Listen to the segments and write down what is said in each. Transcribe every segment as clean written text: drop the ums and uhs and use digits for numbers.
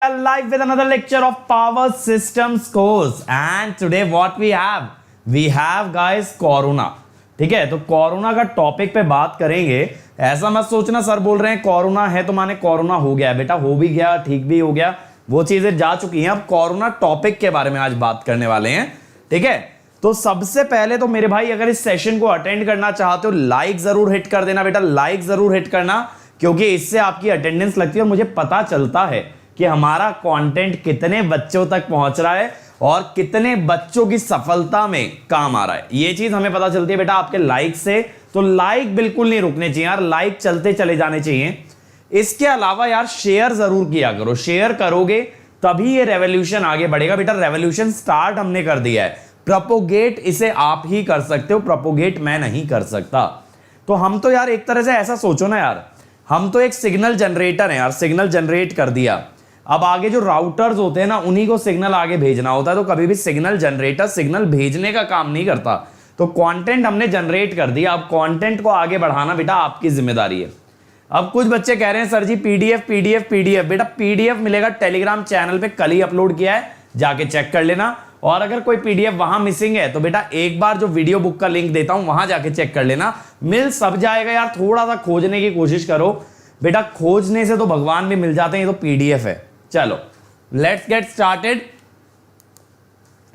Live with another lecture of Power Systems course and today what we have guys corona. ठीक है, तो corona का topic पे बात करेंगे। ऐसा मत सोचना सर बोल रहे हैं कोरोना है तो माने कोरोना हो गया। बेटा हो भी गया, ठीक भी हो गया, वो चीजें जा चुकी हैं। अब कोरोना टॉपिक के बारे में आज बात करने वाले हैं। ठीक है, तो सबसे पहले तो मेरे भाई अगर इस सेशन को अटेंड करना चाहते हो लाइक जरूर हिट कर देना। बेटा लाइक जरूर हिट करना, क्योंकि इससे आपकी अटेंडेंस लगती है और मुझे पता चलता है कि हमारा कंटेंट कितने बच्चों तक पहुंच रहा है और कितने बच्चों की सफलता में काम आ रहा है। ये चीज हमें पता चलती है बेटा आपके लाइक से। तो लाइक बिल्कुल नहीं रुकने चाहिए यार, लाइक चलते चले जाने चाहिए। इसके अलावा यार शेयर जरूर किया करो, शेयर करोगे तभी ये रेवोल्यूशन आगे बढ़ेगा। बेटा रेवोल्यूशन स्टार्ट हमने कर दिया है, प्रोपोगेट इसे आप ही कर सकते हो, प्रोपोगेट मैं नहीं कर सकता। तो हम तो यार एक तरह से ऐसा सोचो ना यार, हम तो एक सिग्नल जनरेटर है यार, सिग्नल जनरेट कर दिया। अब आगे जो राउटर्स होते हैं ना उन्हीं को सिग्नल आगे भेजना होता है। तो कभी भी सिग्नल जनरेटर सिग्नल भेजने का काम नहीं करता। तो कंटेंट हमने जनरेट कर दिया, अब कंटेंट को आगे बढ़ाना बेटा आपकी जिम्मेदारी है। अब कुछ बच्चे कह रहे हैं सर जी पीडीएफ पीडीएफ पीडीएफ। बेटा पीडीएफ मिलेगा टेलीग्राम चैनल पे, कल ही अपलोड किया है, जाके चेक कर लेना। और अगर कोई पीडीएफ वहां मिसिंग है तो बेटा एक बार जो वीडियो बुक का लिंक देता हूं वहां जाके चेक कर लेना, मिल सब जाएगा यार। थोड़ा सा खोजने की कोशिश करो बेटा, खोजने से तो भगवान भी मिल जाते हैं, ये तो पीडीएफ है। चलो लेट्स गेट स्टार्टेड।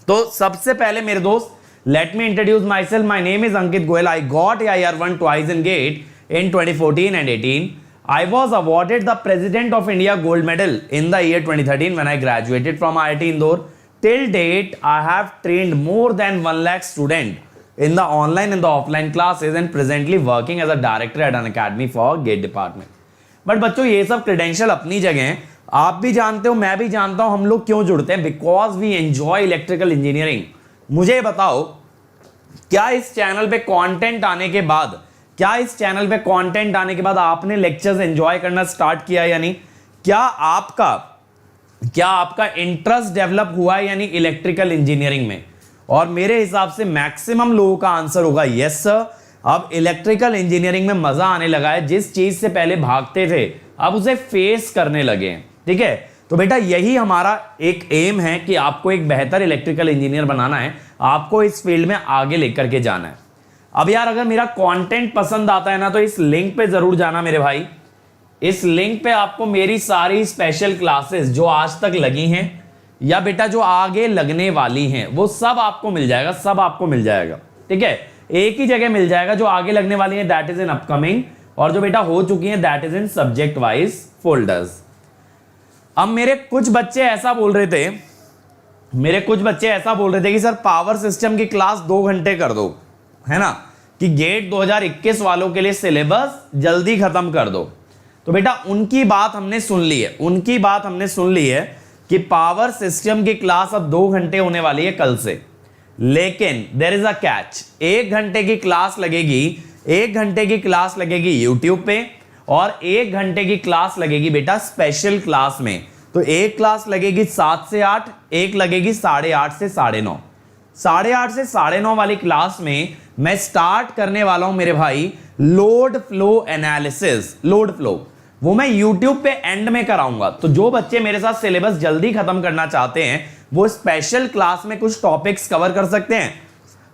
तो सबसे पहले मेरे दोस्त let me introduce my self. My name is Ankit Goyal. I got IIR1 twice in GATE in 2014 and 18. I was awarded the President of India Gold Medal in the year 2013 when I graduated from IIT Indore. Till date, I have trained more than 1 lakh students in the online and the offline classes and presently working as a director at an academy for GATE department. But बच्चों ये सब credential अपनी जगह हैं, आप भी जानते हो मैं भी जानता हूं हम लोग क्यों जुड़ते हैं, because we enjoy electrical engineering. मुझे बताओ क्या इस चैनल पे कंटेंट आने के बाद, आपने लेक्चर्स एंजॉय करना स्टार्ट किया या नहीं? क्या आपका इंटरेस्ट डेवलप हुआ है यानी इलेक्ट्रिकल इंजीनियरिंग में? और मेरे हिसाब से मैक्सिमम लोगों का आंसर होगा यस सर। अब इलेक्ट्रिकल इंजीनियरिंग में मजा आने लगा है, जिस चीज से पहले भागते थे अब उसे फेस करने लगे हैं। ठीक है, तो बेटा यही हमारा एक एम है कि आपको एक बेहतर इलेक्ट्रिकल इंजीनियर बनाना है, आपको इस फील्ड में आगे लेकर के जाना है। अब यार अगर मेरा कंटेंट पसंद आता है ना तो इस लिंक पे जरूर जाना मेरे भाई। इस लिंक पे आपको मेरी सारी स्पेशल क्लासेस जो आज तक लगी हैं या बेटा जो आगे लगने वाली हैं वो सब आपको मिल जाएगा, सब आपको मिल जाएगा। ठीक है, एक ही जगह मिल जाएगा। जो आगे लगने वाली है दैट इज इन अपकमिंग, और जो बेटा हो चुकी है that is in subject wise folders. अब मेरे कुछ बच्चे ऐसा बोल रहे थे कि सर पावर सिस्टम की क्लास 2 घंटे कर दो, है ना, कि गेट 2021 वालों के लिए सिलेबस जल्दी खत्म कर दो। तो बेटा उनकी बात हमने सुन ली है कि पावर सिस्टम की क्लास अब 2 घंटे होने वाली है कल से। लेकिन देयर इज अ कैच, 1 घंटे की क्लास लगेगी YouTube पे और 1 घंटे की क्लास लगेगी बेटा स्पेशल क्लास में। तो एक क्लास लगेगी 7 से 8, एक लगेगी 8:30 से 9:30। 8:30 से 9:30 वाली क्लास में मैं स्टार्ट करने वाला हूं मेरे भाई load flow analysis. Load flow वो मैं YouTube पे एंड में कराऊंगा। तो जो बच्चे मेरे साथ सिलेबस जल्दी खत्म करना चाहते हैं वो स्पेशल क्लास में कुछ टॉपिक्स कवर कर सकते हैं,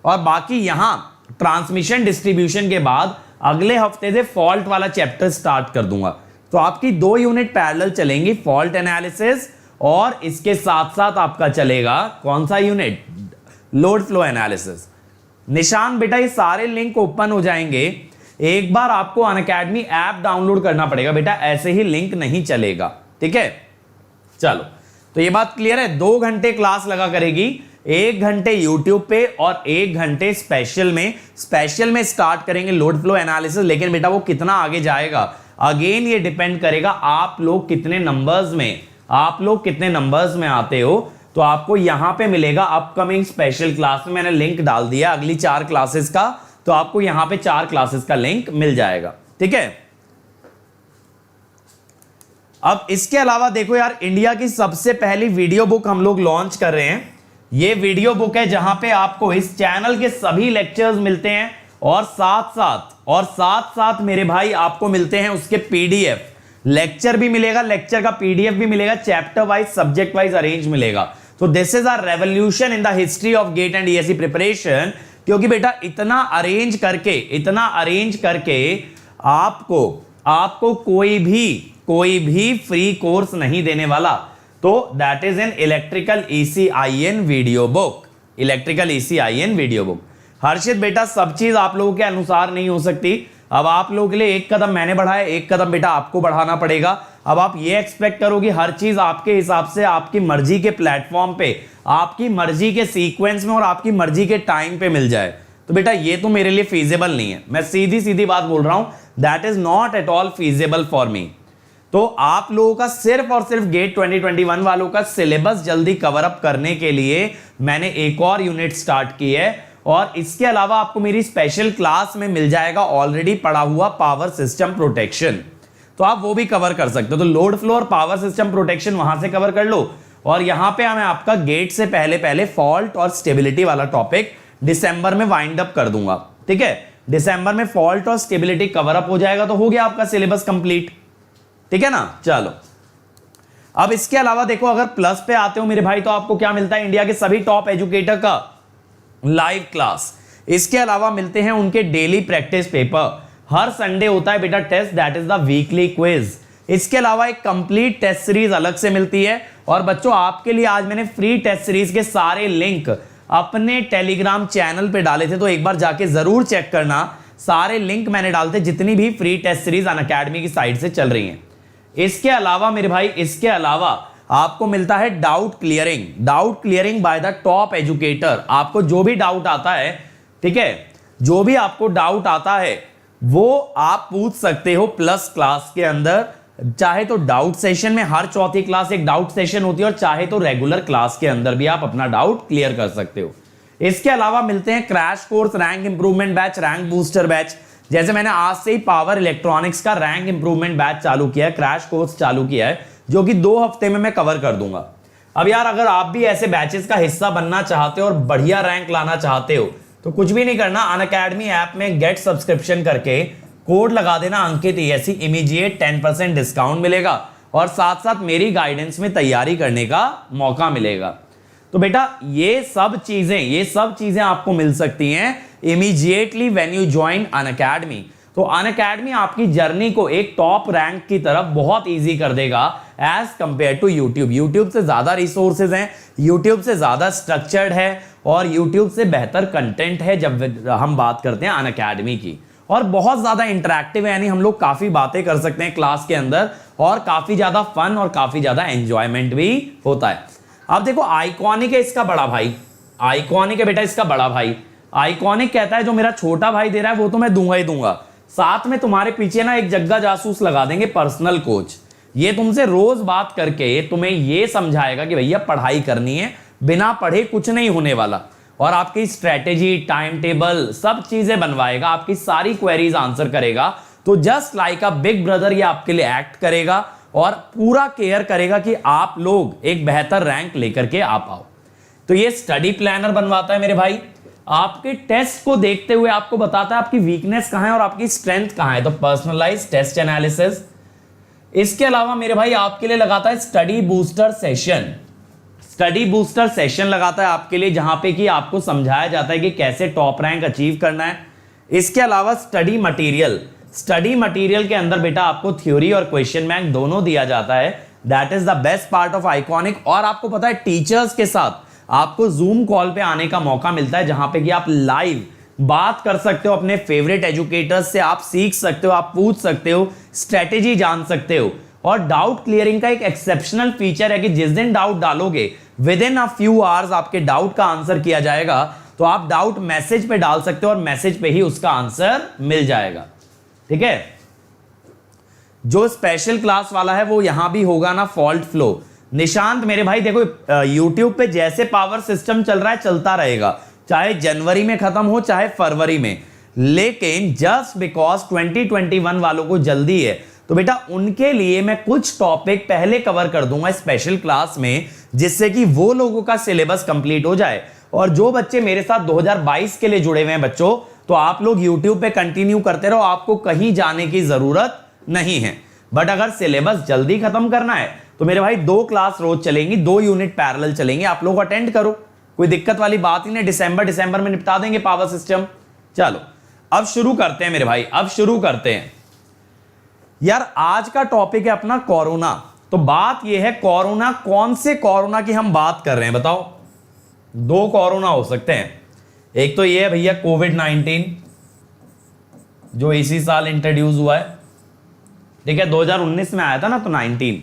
और बाकी यहां ट्रांसमिशन डिस्ट्रीब्यूशन के बाद अगले हफ्ते से फॉल्ट वाला चैप्टर स्टार्ट कर दूंगा। तो आपकी 2 यूनिट पैरेलल चलेंगी, फॉल्ट एनालिसिस और इसके साथ साथ आपका चलेगा कौन सा यूनिट, लोड फ्लो एनालिसिस। निशान बेटा ये सारे लिंक ओपन हो जाएंगे। एक बार आपको अनअकैडमी ऐप डाउनलोड करना पड़ेगा बेटा, ऐसे ही लिंक नहीं चलेगा। ठीक है, चलो तो ये बात क्लियर है। 2 घंटे क्लास लगा करेगी, 1 घंटे YouTube पे और 1 घंटे स्पेशल में स्टार्ट करेंगे लोड फ्लो एनालिसिस। लेकिन बेटा वो कितना आगे जाएगा अगेन ये डिपेंड करेगा आप लोग कितने नंबर्स में आते हो। तो आपको यहां पे मिलेगा अपकमिंग स्पेशल क्लास में, मैंने लिंक डाल दिया अगली 4 क्लासेस का, तो आपको यहां पे 4 क्लासेस का लिंक मिल जाएगा। ठीक है, अब इसके अलावा देखो यार इंडिया की सबसे पहली वीडियो बुक हम लोग लॉन्च कर रहे हैं। ये वीडियो बुक है जहां पे आपको इस चैनल के सभी लेक्चर्स मिलते हैं और साथ साथ मेरे भाई आपको मिलते हैं उसके पीडीएफ। लेक्चर भी मिलेगा, लेक्चर का पीडीएफ भी मिलेगा, chapter wise subject wise arrange मिलेगा। तो this is a revolution in the history of GATE and DSC preparation, क्योंकि बेटा इतना अरेंज करके आपको कोई भी फ्री कोर्स नहीं देने वाला। तो that is an electrical ECIN video book, electrical ECIN video book. Harshit बेटा सब चीज आप लोगों के अनुसार नहीं हो सकती। अब आप लोगों के लिए एक कदम मैंने बढ़ाया, एक कदम बेटा आपको बढ़ाना पड़ेगा। अब आप ये एक्सपेक्ट करो कि हर चीज आपके हिसाब से, आपकी मर्जी के प्लेटफॉर्म पे, आपकी मर्जी के सीक्वेंस में और आपकी मर्जी के टाइम पे मिल जाए, तो बेटा ये तो मेरे लिए फीजेबल नहीं है। मैं सीधी सीधी बात बोल रहा हूं, that is not at all feasible for me. तो आप लोगों का सिर्फ और सिर्फ गेट 2021 वालों का सिलेबस जल्दी कवर अप करने के लिए मैंने एक और यूनिट स्टार्ट की है, और इसके अलावा आपको मेरी स्पेशल क्लास में मिल जाएगा ऑलरेडी पढ़ा हुआ पावर सिस्टम प्रोटेक्शन, तो आप वो भी कवर कर सकते हो। तो लोड फ्लो और पावर सिस्टम प्रोटेक्शन वहां से कवर कर लो, और यहां पे मैं आपका गेट से पहले फॉल्ट और स्टेबिलिटी वाला टॉपिक दिसंबर में वाइंड अप कर दूंगा। ठीक है, दिसंबर में फॉल्ट और स्टेबिलिटी कवर अप हो जाएगा, तो हो गया आपका सिलेबस कंप्लीट। ठीक है ना, चलो अब इसके अलावा देखो, अगर प्लस पे आते हो मेरे भाई, तो आपको क्या मिलता है, इंडिया के सभी टॉप एजुकेटर का लाइव क्लास। इसके अलावा मिलते हैं उनके डेली प्रैक्टिस पेपर, हर संडे होता है बेटा test, that is the weekly quiz. इसके अलावा एक कंप्लीट टेस्ट सीरीज अलग से मिलती है। और बच्चों आपके लिए आज मैंने फ्री टेस्ट सीरीज के सारे लिंक अपने टेलीग्राम चैनल पे डाले थे, तो एक बार जाके जरूर चेक करना। सारे लिंक मैंने डालते जितनी भी फ्री टेस्ट सीरीज अनअकैडमी की साइट से चल रही हैं। इसके अलावा मेरे भाई, इसके अलावा आपको मिलता है doubt clearing by the top educator. आपको जो भी डाउट आता है, ठीक है, जो भी आपको डाउट आता है वो आप पूछ सकते हो प्लस क्लास के अंदर। चाहे तो डाउट सेशन में, हर चौथी क्लास एक डाउट सेशन होती है, और चाहे तो रेगुलर क्लास के अंदर भी आप अपना डाउट क्लियर कर सकते हो। इसके अलावा मिलते हैं crash course, rank improvement batch, rank booster batch. जैसे मैंने आज से ही पावर इलेक्ट्रॉनिक्स का रैंक इंप्रूवमेंट बैच चालू किया है, क्रैश कोर्स चालू किया है, जो कि 2 हफ्ते में मैं कवर कर दूंगा। अब यार अगर आप भी ऐसे बैचेस का हिस्सा बनना चाहते हो और बढ़िया रैंक लाना चाहते हो, तो कुछ भी नहीं करना, अनअकैडमी ऐप में गेट सब्सक्रिप्शन करके कोड लगा देना अंकित ESE, इमीडिएट 10% डिस्काउंट मिलेगा, और साथ साथ मेरी गाइडेंस में तैयारी करने का मौका मिलेगा। तो बेटा ये सब चीजें आपको मिल सकती हैं immediately when you join Unacademy. तो अनअकैडमी आपकी जर्नी को एक टॉप रैंक की तरफ बहुत इजी कर देगा as compare to YouTube. YouTube से ज्यादा रिसोर्सेज हैं, यूट्यूब से ज्यादा स्ट्रक्चर्ड है, और यूट्यूब से बेहतर कंटेंट है जब हम बात करते हैं अनअकैडमी की, और बहुत ज्यादा इंटरैक्टिव है, यानी हम लोग काफी बातें कर सकते हैं क्लास के अंदर, और काफी ज्यादा फन और काफी ज्यादा एंजॉयमेंट भी होता है। अब देखो आइकॉनिक है इसका बड़ा भाई, आइकॉनिक है बेटा इसका बड़ा भाई। आइकॉनिक कहता है जो मेरा छोटा भाई दे रहा है वो तो मैं दूंगा ही दूंगा, साथ में तुम्हारे पीछे ना एक जग्गा जासूस लगा देंगे, पर्सनल कोच। ये तुमसे रोज बात करके तुम्हें ये समझाएगा कि भैया पढ़ाई करनी है, बिना पढ़े कुछ नहीं होने वाला, और आपकी स्ट्रेटेजी, टाइम टेबल सब चीजें बनवाएगा, आपकी सारी क्वेरीज आंसर करेगा। तो just like a big brother ये आपके लिए एक्ट करेगा, और पूरा केयर करेगा कि आप लोग एक बेहतर रैंक लेकर के आ पाओ। तो ये स्टडी प्लानर बनवाता है मेरे भाई, आपके टेस्ट को देखते हुए आपको बताता है आपकी वीकनेस कहां है और आपकी स्ट्रेंथ कहां है, तो पर्सनलाइज टेस्ट एनालिसिस। इसके अलावा मेरे भाई आपके लिए लगाता है study booster session. Study booster session लगाता है आपके लिए, जहां पे कि आपको समझाया जाता है कि कैसे टॉप रैंक अचीव करना है। इसके अलावा स्टडी मटेरियल के अंदर बेटा आपको थ्योरी और क्वेश्चन बैंक दोनों दिया जाता है, that is the best part of iconic. और आपको पता है टीचर्स के साथ आपको जूम कॉल पे आने का मौका मिलता है, जहां पे कि आप लाइव बात कर सकते हो अपने फेवरेट एजुकेटर्स से, आप सीख सकते हो, आप पूछ सकते हो, स्ट्रेटेजी जान सकते हो। और डाउट क्लियरिंग का एक एक्सेप्शनल फीचर है कि जिस दिन डाउट डालोगे with in a few hours आपके डाउट का आंसर किया जाएगा। तो आप डाउट मैसेज पे डाल सकते हो और मैसेज पे ही उसका आंसर मिल जाएगा। ठीक है, जो स्पेशल क्लास वाला है वो यहां भी होगा ना, फॉल्ट फ्लो। निशांत मेरे भाई देखो YouTube पे जैसे पावर सिस्टम चल रहा है चलता रहेगा, चाहे जनवरी में खत्म हो चाहे फरवरी में, लेकिन जस्ट बिकॉज 2021 वालों को जल्दी है, तो बेटा उनके लिए मैं कुछ टॉपिक पहले कवर कर दूंगा स्पेशल क्लास में, जिससे कि वो लोगों का सिलेबस कंप्लीट हो जाए। और जो बच्चे मेरे साथ 2022 के लिए जुड़े हुए हैं बच्चों, तो आप लोग YouTube पे कंटिन्यू करते रहो, आपको कहीं जाने की जरूरत नहीं है। बट अगर सिलेबस जल्दी खत्म करना है तो मेरे भाई 2 क्लास रोज चलेंगी, 2 यूनिट पैरेलल चलेंगे, आप लोग अटेंड करो, कोई दिक्कत वाली बात ही नहीं। दिसंबर में निपटा देंगे पावर सिस्टम। चलो अब शुरू करते हैं मेरे भाई, अब शुरू करते हैं यार। आज का टॉपिक है अपना कोरोना। तो बात यह है कोरोना, कौन से कोरोना की हम बात कर रहे हैं बताओ? 2 कोरोना हो सकते हैं। एक तो ये है भैया कोविड-19 जो इसी साल इंट्रोड्यूस हुआ है, ठीक है, 2019 में आया था ना, तो 19।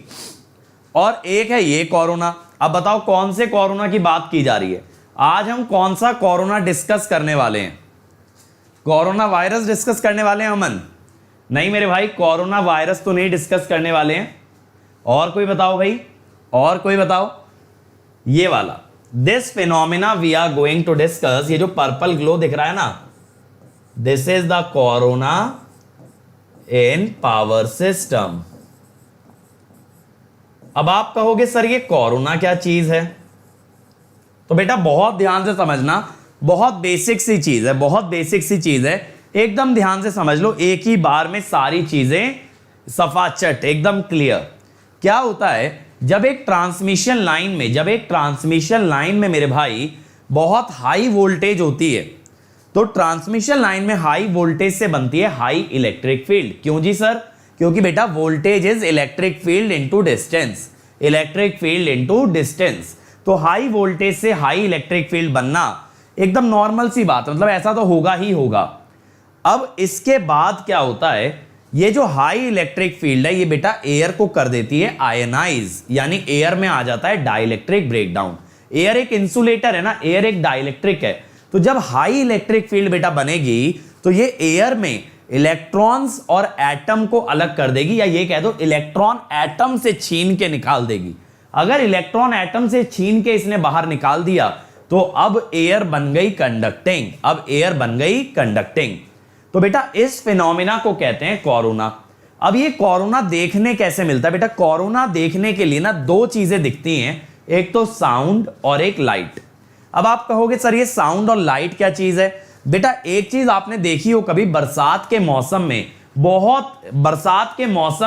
और एक है ये कोरोना। अब बताओ कौन से कोरोना की बात की जा रही है? आज हम कौन सा कोरोना डिस्कस करने वाले हैं? कोरोना वायरस डिस्कस करने वाले हैं अमन? नहीं मेरे भाई, कोरोना वायरस तो नहीं डिस्कस करने वाले हैं। और कोई बताओ भाई, और कोई बताओ? ये वाला, this phenomena we are going to discuss, ये जो पर्पल ग्लो दिख रहा है ना, this is the corona in power system. अब आप कहोगे सर ये कोरोना क्या चीज है? तो बेटा बहुत ध्यान से समझना, बहुत बेसिक सी चीज है, बहुत बेसिक सी चीज है, एकदम ध्यान से समझ लो, एक ही बार में सारी चीजें सफाचट एकदम क्लियर। क्या होता है जब एक ट्रांसमिशन लाइन में मेरे भाई बहुत हाई वोल्टेज होती है, तो ट्रांसमिशन लाइन में हाई वोल्टेज से बनती है हाई इलेक्ट्रिक फील्ड। क्यों जी सर? क्योंकि बेटा voltage is electric field into distance, electric field into distance. तो हाई वोल्टेज से हाई इलेक्ट्रिक फील्ड बनना एकदम नॉर्मल सी बात है, मतलब ऐसा तो होगा ही होगा। अब इसके बाद क्या होता है, ये जो हाई इलेक्ट्रिक फील्ड है ये बेटा एयर को कर देती है आयनाइज, यानी एयर में आ जाता है डाइलेक्ट्रिक ब्रेकडाउन। एयर एक इंसुलेटर है ना, एयर एक डाइलेक्ट्रिक है। तो जब हाई इलेक्ट्रिक फील्ड बेटा बनेगी तो ये एयर में इलेक्ट्रॉन्स और एटम को अलग कर देगी, या ये कह दो इलेक्ट्रॉन एटम से छीन के निकाल देगी। अगर इलेक्ट्रॉन एटम से छीन के इसने बाहर निकाल दिया तो अब एयर बन गई कंडक्टिंग, अब एयर बन गई कंडक्टिंग। तो बेटा इस फिनोमिना को कहते हैं कोरोना। अब ये कोरोना देखने कैसे मिलता है? बेटा कोरोना देखने के लिए ना 2 चीजें दिखती हैं, एक तो साउंड और एक लाइट। अब आप कहोगे सर ये साउंड और लाइट क्या चीज है? बेटा एक चीज आपने देखी हो कभी, बरसात के मौसम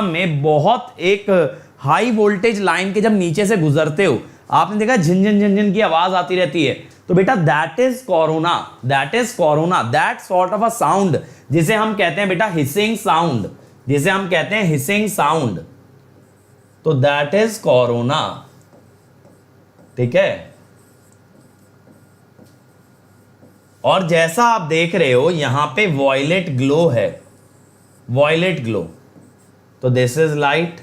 में बहुत एक हाई वोल्टेज लाइन के जब नीचे से गुजरते हो, आपने देखा झिनझिन झिनझिन की आवाज आती रहती है, तो बेटा that is corona, that sort of a sound जिसे हम कहते हैं बेटा हिसिंग साउंड, जिसे हम कहते हैं हिसिंग साउंड, तो दैट इज कोरोना। ठीक है, और जैसा आप देख रहे हो यहां पे वॉयलेट ग्लो है, वॉयलेट ग्लो, तो दिस इज लाइट।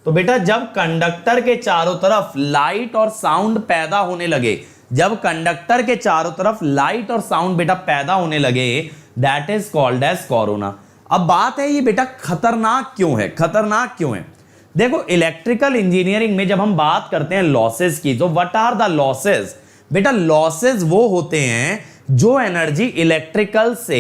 तो बेटा जब कंडक्टर के चारों तरफ लाइट और साउंड पैदा होने लगे, जब कंडक्टर के चारों तरफ लाइट और साउंड बेटा पैदा होने लगे, that is called as corona. अब बात है ये बेटा खतरनाक क्यों है? खतरनाक क्यों है? देखो इलेक्ट्रिकल इंजीनियरिंग में जब हम बात करते हैं लॉसेस की, तो व्हाट आर द लॉसेस? बेटा लॉसेस वो होते हैं जो एनर्जी इलेक्ट्रिकल से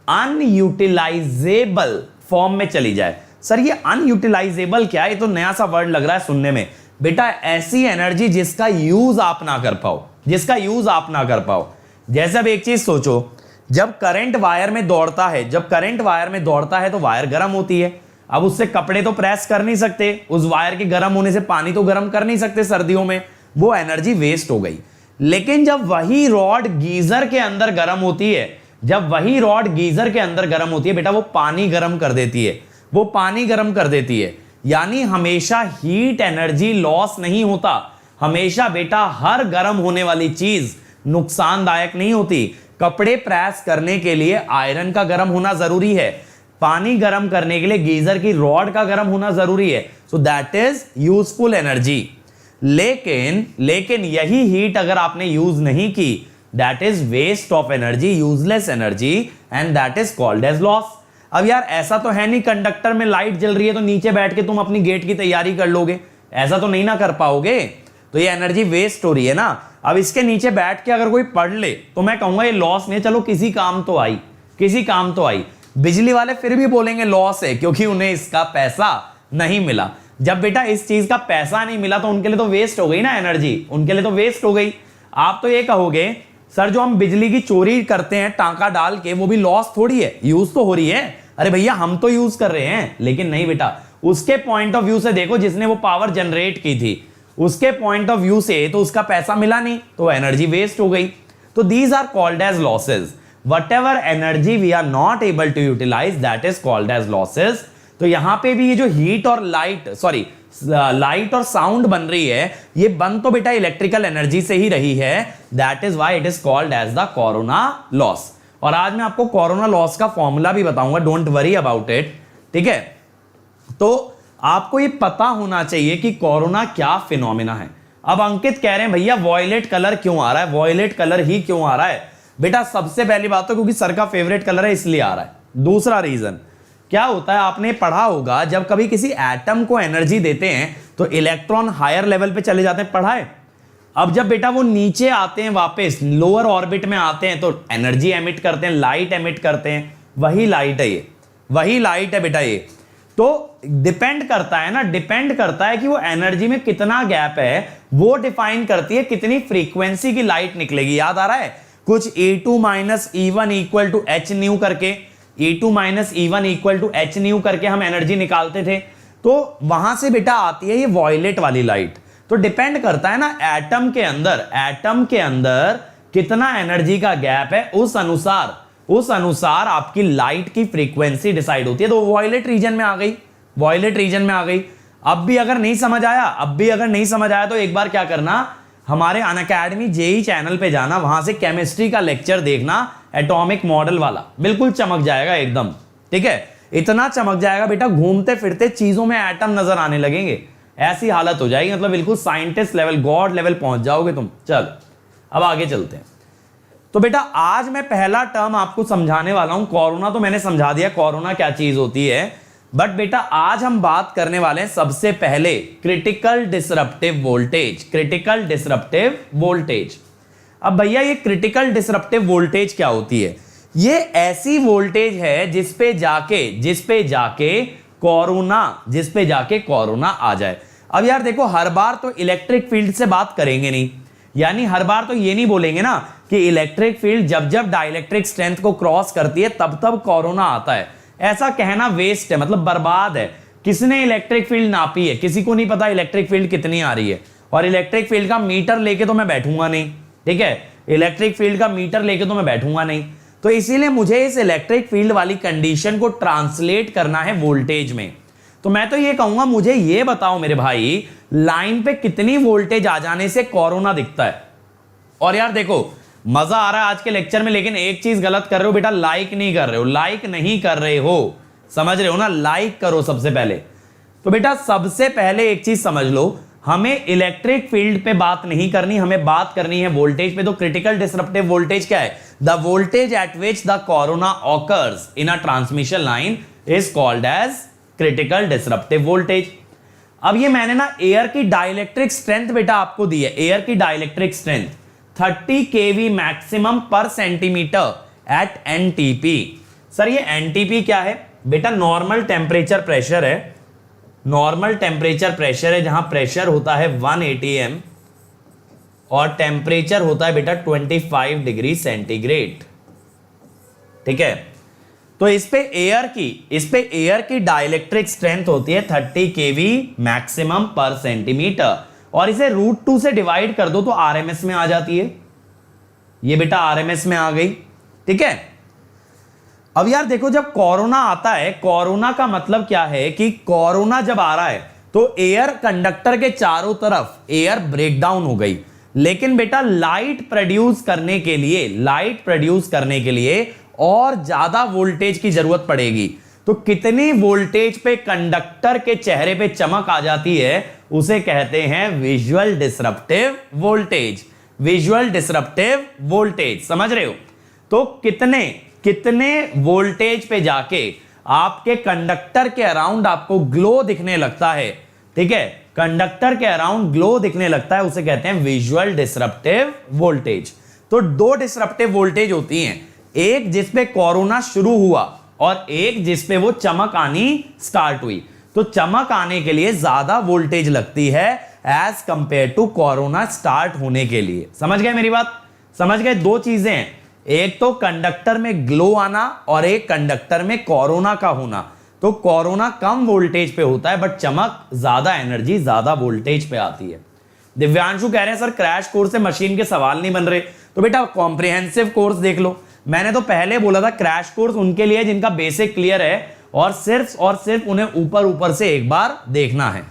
अनयूटिलाइजेबल फॉर्म में चली जाए। सर ये अनयूटिलाइजेबल क्या है? ये तो नया सा वर्ड लग रहा है सुनने में। बेटा ऐसी एनर्जी जिसका यूज आप ना कर पाओ, जिसका यूज आप ना कर पाओ। जैसे अब एक चीज सोचो, जब करंट वायर में दौड़ता है, जब करंट वायर में दौड़ता है तो वायर गर्म होती है। अब उससे कपड़े तो प्रेस कर नहीं सकते, उस वायर के गर्म होने से पानी तो गर्म कर नहीं सकते सर्दियों में, वो एनर्जी वेस्ट हो गई। लेकिन जब वही रॉड गीजर के अंदर गर्म होती है, जब वही रॉड गीजर के अंदर गर्म होती है बेटा, वो पानी गर्म कर देती है, वो पानी गर्म कर देती है। यानी हमेशा हीट एनर्जी लॉस नहीं होता, हमेशा बेटा हर गर्म होने वाली चीज नुकसानदायक नहीं होती। कपड़े प्रेस करने के लिए आयरन का गर्म होना जरूरी है, पानी गर्म करने के लिए गीजर की रॉड का गर्म होना जरूरी है। So that is useful energy. लेकिन यही हीट अगर आपने यूज नहीं की, that is waste of energy, useless energy, and that is called as loss. अब यार ऐसा तो है नहीं कंडक्टर में लाइट जल रही है तो नीचे बैठ के तुम अपनी गेट की तैयारी कर लोगे, ऐसा तो नहीं ना कर पाओगे, तो ये एनर्जी वेस्ट हो रही है ना। अब इसके नीचे बैठ के अगर कोई पढ़ ले तो मैं कहूंगा ये लॉस नहीं, चलो किसी काम तो आई, किसी काम तो आई। बिजली वाले फिर भी बोलेंगे लॉस है, क्योंकि उन्हें इसका पैसा नहीं मिला। जब बेटा इस चीज का पैसा नहीं मिला तो उनके लिए तो वेस्ट हो गई ना एनर्जी, उनके लिए तो वेस्ट हो गई। आप तो ये कहोगे सर जो हम बिजली की चोरी करते हैं टांका डाल के, वो भी लॉस थोड़ी है, यूज तो हो रही है। अरे भैया हम तो यूज कर रहे हैं, लेकिन नहीं बेटा, उसके पॉइंट ऑफ व्यू से देखो, जिसने वो पावर जनरेट की थी उसके पॉइंट ऑफ व्यू से तो उसका पैसा मिला नहीं, तो एनर्जी वेस्ट हो गई। तो these are called as losses. whatever energy we are not able to utilize that is called as losses। तो यहां पे भी ये जो हीट और लाइट और साउंड बन रही है, ये बन तो बेटा इलेक्ट्रिकल एनर्जी से ही रही है, that is why it is called as the corona loss. और आज मैं आपको कोरोना लॉस का फॉर्मूला भी बताऊंगा, डोंट वरी अबाउट इट, ठीक है। तो आपको ये पता होना चाहिए कि कोरोना क्या फिनोमिना है। अब अंकित कह रहे हैं भैया वॉयलेट कलर क्यों आ रहा है, वॉयलेट कलर ही क्यों आ रहा है? बेटा सबसे पहली बात तो क्योंकि सर का फेवरेट कलर है इसलिए आ रहा है। दूसरा रीजन क्या होता है, आपने पढ़ा होगा जब कभी किसी एटम को एनर्जी देते हैं तो इलेक्ट्रॉन हायर लेवल पे चले जाते हैं, पढ़ा है। अब जब बेटा वो नीचे आते हैं, वापस लोअर ऑर्बिट में आते हैं तो एनर्जी एमिट करते हैं, लाइट एमिट करते हैं, वही लाइट है ये, वही लाइट है बेटा ये। तो डिपेंड करता है ना, डिपेंड करता है कि वो एनर्जी में कितना गैप है, वो डिफाइन करती है कितनी फ्रीक्वेंसी की लाइट निकलेगी। याद आ रहा है कुछ E2 minus E1 equal to h nu करके, E2 minus E1 equal to h nu करके हम एनर्जी निकालते थे। तो वहां से बेटा आती है ये वॉयलेट वाली लाइट। तो डिपेंड करता है ना एटम के अंदर कितना एनर्जी का गैप है, उस अनुसार आपकी लाइट की फ्रीक्वेंसी डिसाइड होती है। तो वॉयलेट रीजन में आ गई, वॉयलेट रीजन में आ गई। अब भी अगर नहीं समझ आया तो एक बार क्या करना, हमारे अनअकैडमी जेई चैनल पे जाना, वहां से केमिस्ट्री का लेक्चर देखना, एटॉमिक मॉडल वाला, बिल्कुल चमक जाएगा एकदम, ठीक है। इतना चमक जाएगा बेटा, घूमते फिरते चीजों में एटम नजर आने लगेंगे, ऐसी हालत हो जाएगी, मतलब बिल्कुल साइंटिस्ट लेवल, गॉड लेवल पहुंच जाओगे तुम। चल अब आगे चलते हैं। तो बेटा आज मैं पहला टर्म आपको समझाने वाला हूं। कोरोना तो मैंने समझा दिया कोरोना क्या चीज होती है, बट बेटा आज हम बात करने वाले हैं सबसे पहले critical disruptive voltage. Critical disruptive voltage. अब भैया ये क्रिटिकल डिसरप्टिव वोल्टेज क्या होती है? ये ऐसी वोल्टेज है जिस पे जाके कोरोना आ जाए। अब यार देखो, हर बार तो इलेक्ट्रिक फील्ड से बात करेंगे नहीं, यानी हर बार तो ये नहीं बोलेंगे ना कि इलेक्ट्रिक फील्ड जब डाइलेक्ट्रिक स्ट्रेंथ को क्रॉस करती है तब कोरोना आता है। ऐसा कहना वेस्ट है, मतलब बर्बाद है। किसने इलेक्ट्रिक फील्ड नापी है? किसी को नहीं पता इलेक्ट्रिक फील्ड कितनी आ रही है। और इलेक्ट्रिक फील्ड का मीटर लेके तो मैं बैठूंगा नहीं, ठीक है, इलेक्ट्रिक फील्ड का मीटर लेके तो मैं बैठूंगा नहीं। तो इसीलिए मुझे इस इलेक्ट्रिक फील्ड वाली कंडीशन को ट्रांसलेट करना है वोल्टेज में। तो मैं तो ये कहूंगा, मुझे ये बताओ मेरे भाई, लाइन पे कितनी वोल्टेज आ जाने से कोरोना दिखता है? और यार देखो मजा आ रहा है आज के लेक्चर में, लेकिन एक चीज गलत कर रहे हो बेटा, लाइक नहीं कर रहे हो, समझ रहे हो ना? लाइक करो सबसे पहले। तो बेटा सबसे पहले एक चीज समझ लो, हमें इलेक्ट्रिक फील्ड पे बात नहीं करनी, हमें बात करनी है वोल्टेज पे। तो क्रिटिकल डिसरप्टिव वोल्टेज क्या है? The voltage at which the corona occurs in a transmission line is called as critical disruptive voltage. अब ये मैंने ना एयर की डाइलेक्ट्रिक स्ट्रेंथ बेटा आपको दी है, एयर की डाइलेक्ट्रिक स्ट्रेंथ 30 kV मैक्सिमम पर सेंटीमीटर एट NTP। सर ये NTP क्या है? बेटा नॉर्मल टेम्परेचर प्रेशर है, नॉर्मल टेम्परेचर प्रेशर है, जहां प्रेशर होता है 1 atm और टेम्परेचर होता है बेटा 25 डिग्री सेंटीग्रेड, ठीक है। तो इस पे एयर की डाइलेक्ट्रिक स्ट्रेंथ होती है 30 kV मैक्सिमम पर सेंटीमीटर, और इसे √2 से डिवाइड कर दो तो RMS में आ जाती है। ये बेटा RMS में आ गई, ठीक है। अब यार देखो, जब कोरोना आता है, कोरोना का मतलब क्या है कि कोरोना जब आ रहा है तो एयर कंडक्टर के चारों तरफ एयर ब्रेकडाउन हो गई, लेकिन बेटा लाइट प्रोड्यूस करने के लिए और ज्यादा वोल्टेज की जरूरत पड़ेगी। तो कितनी वोल्टेज पे कंडक्टर के चेहरे पे चमक आ जाती है, उसे कहते हैं visual disruptive voltage. Visual disruptive voltage, समझ रहे हो? तो कितने वोल्टेज पे जाके आपके कंडक्टर के अराउंड आपको ग्लो दिखने लगता है, ठीक है, कंडक्टर के अराउंड ग्लो दिखने लगता है, उसे कहते हैं विजुअल डिसरप्टिव वोल्टेज। तो दो डिसरप्टिव वोल्टेज होती हैं, एक जिसपे कोरोना शुरू हुआ और एक जिसपे वो चमक आनी स्टार्ट हुई। तो चमक आने के लिए ज्यादा वोल्टेज लगती है as compare to corona start होने के लिए। समझ गए मेरी बात? समझ गए? दो चीजें हैं, एक तो कंडक्टर में ग्लो आना और एक कंडक्टर में कोरोना का होना। तो कोरोना कम वोल्टेज पे होता है, बट चमक ज्यादा, एनर्जी ज्यादा वोल्टेज पे आती है। दिव्यांशु कह रहे हैं सर क्रैश कोर्स से मशीन के सवाल नहीं बन रहे, तो बेटा कॉम्प्रिहेंसिव कोर्स देख लो। मैंने तो पहले बोला था क्रैश कोर्स उनके लिए जिनका बेसिक क्लियर है और सिर्फ उन्हें ऊपर ऊपर से एक बार देखना है।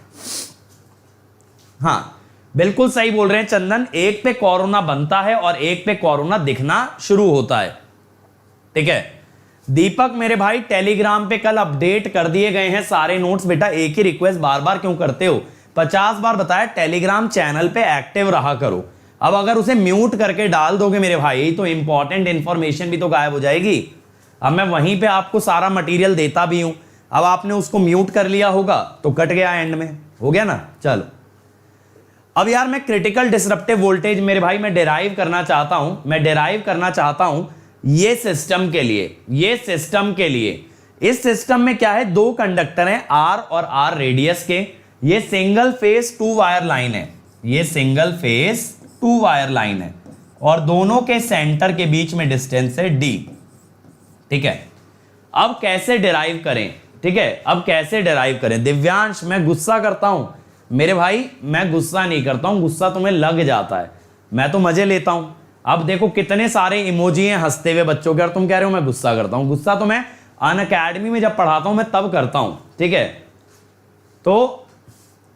हाँ बिल्कुल सही बोल रहे हैं चंदन, एक पे कोरोना बनता है और एक पे कोरोना दिखना शुरू होता है। ठीक है दीपक मेरे भाई, टेलीग्राम पे कल अपडेट कर दिए गए हैं सारे नोट्स। बेटा एक ही रिक्वेस्ट बार बार क्यों करते हो, 50 बार बताया टेलीग्राम चैनल पे एक्टिव रहा करो। अब अगर उसे म्यूट करके डाल दोगे मेरे भाई तो इंपॉर्टेंट इंफॉर्मेशन भी तो गायब हो जाएगी। अब मैं वहीं पे आपको सारा मटेरियल देता भी हूं, अब आपने उसको म्यूट कर लिया होगा तो कट गया, एंड में हो गया ना। चलो अब यार मैं क्रिटिकल डिसरप्टिव वोल्टेज मेरे भाई मैं डिराइव करना चाहता हूं ये सिस्टम के लिए। इस सिस्टम में क्या है, दो कंडक्टर हैं आर और आर रेडियस के। ये सिंगल फेस 2 वायर लाइन है और दोनों के सेंटर के बीच में डिस्टेंस है d। ठीक है अब कैसे डिराइव करें, दिव्यांश मैं गुस्सा करता हूं मेरे भाई, मैं गुस्सा नहीं करता हूं, गुस्सा तुम्हें लग जाता है, मैं तो मजे लेता हूं। अब देखो कितने सारे इमोजी हैं हंसते हुए बच्चों के, और तुम कह रहे हो मैं गुस्सा करता हूं। गुस्सा तो मैं अनअकैडमी में जब पढ़ाता हूं मैं तब करता हूं। ठीक है तो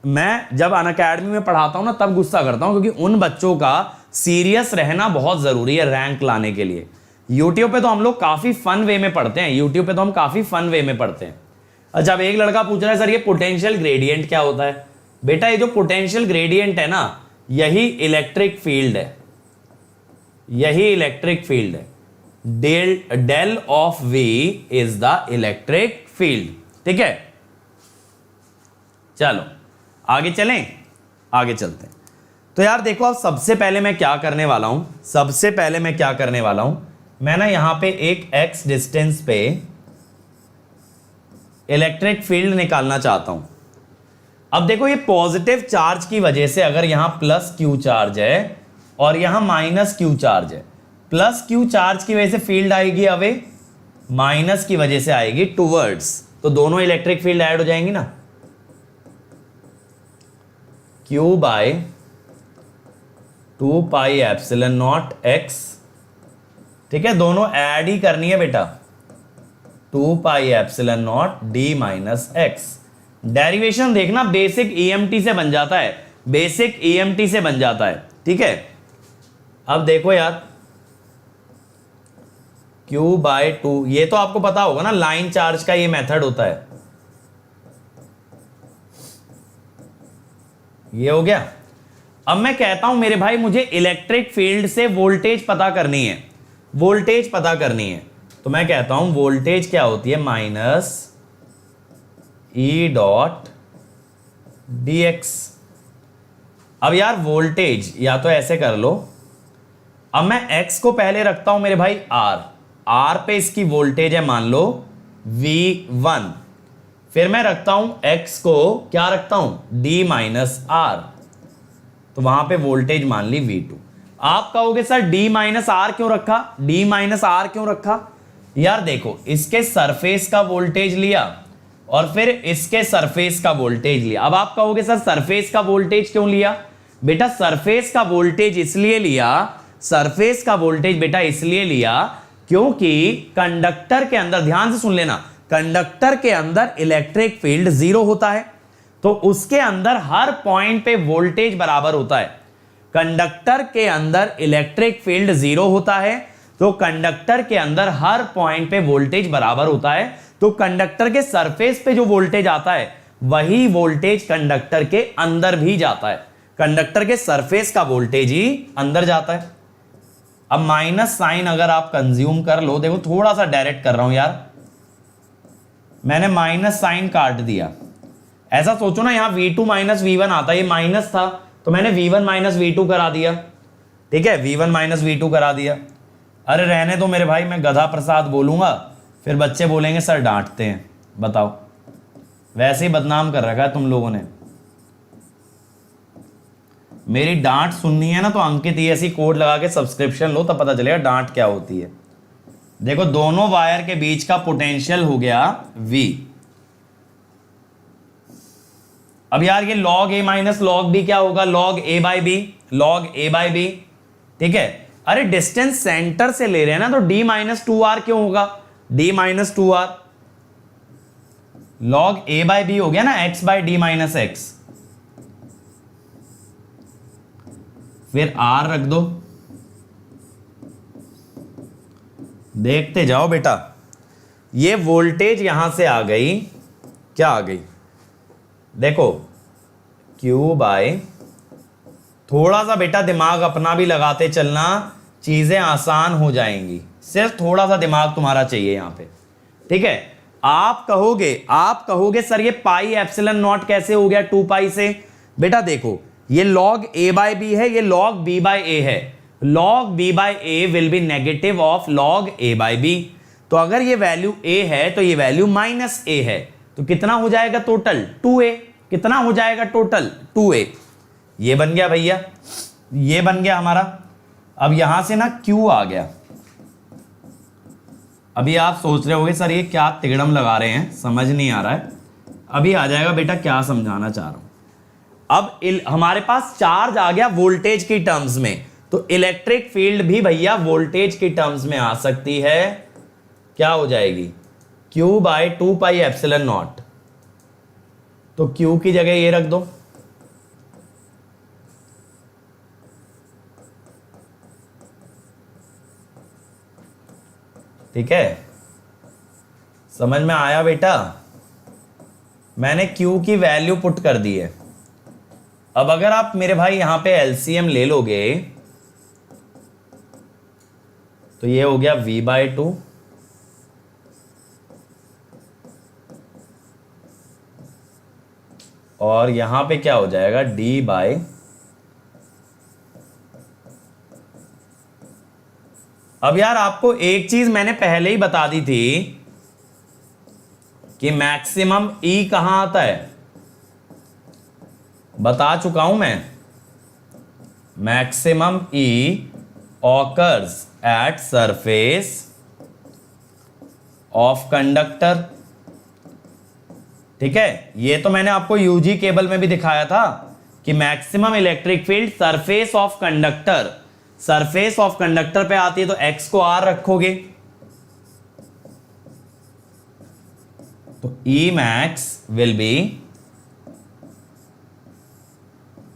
मैं जब अनअकैडमी में पढ़ाता हूं ना तब गुस्सा करता हूं, क्योंकि उन बच्चों का सीरियस रहना बहुत जरूरी है रैंक लाने के लिए। यूट्यूब पे तो हम लोग काफी फन वे में पढ़ते हैं। अच्छा अब एक लड़का पूछ रहा है सर ये पोटेंशियल ग्रेडियंट क्या होता है। बेटा ये जो पोटेंशियल ग्रेडियंट है ना यही इलेक्ट्रिक फील्ड है, del of V is the electric field. ठीक है चलो आगे चलते हैं। तो यार देखो अब सबसे पहले मैं क्या करने वाला हूं, मैं ना यहां पे एक x डिस्टेंस पे इलेक्ट्रिक फील्ड निकालना चाहता हूं। अब देखो ये पॉजिटिव चार्ज की वजह से अगर यहां प्लस q चार्ज है और यहां माइनस q चार्ज है, प्लस q चार्ज की वजह से फील्ड आएगी अवे, माइनस की वजह से आएगी टुवर्ड्स, तो दोनों इलेक्ट्रिक फील्ड ऐड हो जाएंगी ना, q by 2 pi epsilon nought x। ठीक है दोनों ऐड ही करनी है बेटा, 2 pi epsilon not d minus x। Derivation देखना बेसिक EMT से बन जाता है। ठीक है अब देखो यार q बाय 2, ये तो आपको पता होगा ना लाइन चार्ज का ये मेथड होता है। ये हो गया। अब मैं कहता हूं मेरे भाई मुझे इलेक्ट्रिक फील्ड से वोल्टेज पता करनी है, तो मैं कहता हूं वोल्टेज क्या होती है, माइनस E डॉट dx। अब यार वोल्टेज या तो ऐसे कर लो, अब मैं x को पहले रखता हूं मेरे भाई r पे इसकी वोल्टेज है मान लो V1, फिर मैं रखता हूं x को क्या रखता हूं d माइनस r, तो वहां पे वोल्टेज मान ली V2। आप कहोगे सर d माइनस r क्यों रखा, यार देखो इसके सरफेस का वोल्टेज लिया और फिर इसके सरफेस का वोल्टेज लिया। अब आप कहोगे सर सरफेस का वोल्टेज क्यों लिया, बेटा सरफेस का वोल्टेज इसलिए लिया क्योंकि कंडक्टर के अंदर, ध्यान से सुन लेना, कंडक्टर के अंदर इलेक्ट्रिक फील्ड 0 होता है, तो उसके अंदर हर पॉइंट पे वोल्टेज बराबर होता है। कंडक्टर के अंदर इलेक्ट्रिक फील्ड 0 होता है, तो कंडक्टर के अंदर हर पॉइंट पे वोल्टेज बराबर होता है, तो कंडक्टर के सरफेस पे जो वोल्टेज आता है वही वोल्टेज कंडक्टर के अंदर भी जाता है, कंडक्टर के सरफेस का वोल्टेज ही अंदर जाता है। अब माइनस साइन अगर आप कंज्यूम कर लो, देखो थोड़ा सा डायरेक्ट कर रहा हूं यार, मैंने माइनस साइन काट दिया, ऐसा सोचो ना यहां V2 माइनस V1 आता है, ये माइनस था तो मैंने V1 माइनस V2 करा दिया। ठीक है V1 माइनस V2 करा दिया। अरे रहने दो मेरे भाई, मैं गधा प्रसाद बोलूंगा फिर बच्चे बोलेंगे सर डांटते हैं। बताओ वैसे ही बदनाम कर रखा है तुम लोगों ने। मेरी डांट सुननी है ना तो अंकित ऐसी कोड लगा के सब्सक्रिप्शन लो, तब पता चलेगा डांट क्या होती है। देखो दोनों वायर के बीच का पोटेंशियल हो गया V, अब यार ये log a minus log b क्या होगा, log a by b, log a by b, ठीक है। अरे डिस्टेंस सेंटर से ले रहे हैं ना, तो d माइनस टू आर क्यों होगा, d minus two r, log a by b हो गया ना, x by d minus x, फिर r रख दो, देखते जाओ बेटा। ये वोल्टेज यहां से आ गई, क्या आ गई, देखो Q बाय, थोड़ा सा बेटा दिमाग अपना भी लगाते चलना, चीजें आसान हो जाएंगी, सिर्फ थोड़ा सा दिमाग तुम्हारा चाहिए यहां पे, ठीक है। आप कहोगे सर ये पाई एप्सिलन नॉट कैसे हो गया 2 पाई से, बेटा देखो ये log a बाई बी है, ये log b बाई a है, log b by a will be negative of log a by b, तो अगर ये वैल्यू a है तो ये वैल्यू माइनस a है, तो कितना हो जाएगा टोटल 2a, कितना हो जाएगा टोटल 2a, ये बन गया भैया, ये बन गया हमारा। अब यहां से ना q आ गया, अभी आप सोच रहे होगे सर ये क्या तिगड़म लगा रहे हैं, समझ नहीं आ रहा है, अभी आ जाएगा बेटा क्या समझाना चाह रहा हूं। अब हमारे पास चार्ज आ गया वोल्टेज की टर्म्स में, तो इलेक्ट्रिक फील्ड भी भैया वोल्टेज की टर्म्स में आ सकती है, क्या हो जाएगी Q by 2 pi epsilon nought, तो Q की जगह ये रख दो, ठीक है, समझ में आया बेटा, मैंने Q की वैल्यू पुट कर दी है। अब अगर आप मेरे भाई यहां पे एलसीएम ले लोगे तो ये हो गया V बाई 2, और यहां पे क्या हो जाएगा D बाई, अब यार आपको एक चीज मैंने पहले ही बता दी थी कि मैक्सिमम E कहां आता है, बता चुका हूं मैं, maximum E occurs at surface of conductor, ठीक है। ये तो मैंने आपको यूजी केबल में भी दिखाया था कि maximum electric field surface of conductor, surface of conductor पे आती है, तो x को r रखोगे, तो E मैक्स विल बी,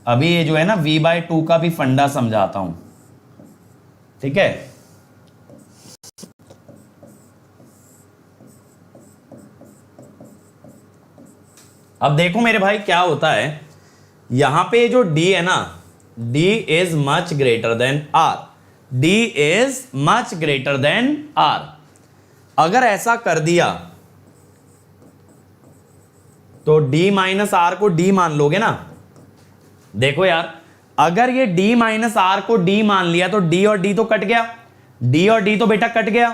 अभी ये जो है ना V बाई 2 का भी फंडा समझाता हूं, ठीक है। अब देखो मेरे भाई क्या होता है, यहां पे जो D है ना, D is much greater than R, D is much greater than R, अगर ऐसा कर दिया तो D माइनस R को D मान लोगे ना, देखो यार अगर ये D माइनस R को D मान लिया तो D और D तो कट गया, D और D तो बेटा कट गया,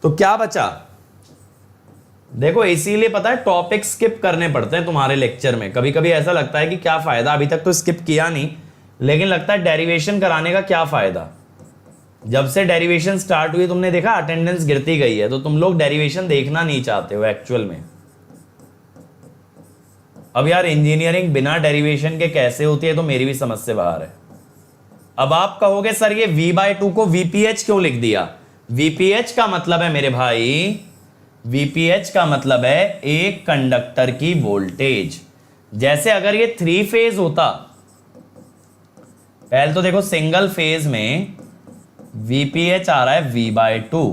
तो क्या बचा, देखो इसीलिए पता है टॉपिक स्किप करने पड़ते हैं तुम्हारे लेक्चर में, कभी कभी ऐसा लगता है कि क्या फायदा, अभी तक तो स्किप किया नहीं, लेकिन लगता है डेरिवेशन कराने का क्या फायदा, जब से डेरिवेशन स्टार्ट हुई तुमने देखा अटेंडेंस गिरती गई है, तो तुम लोग डेरिवेशन देखना नहीं चाहते हो एक्चुअल में। अब यार इंजीनियरिंग बिना डेरिवेशन के कैसे होती है, तो मेरी भी समझ से बाहर है। अब आप कहोगे सर ये V बाई 2 को VPH क्यों लिख दिया, VPH का मतलब है मेरे भाई, VPH का मतलब है एक कंडक्टर की वोल्टेज, जैसे अगर ये 3 फेज होता, पहले तो देखो सिंगल फेज में VPH आ रहा है V बाई 2,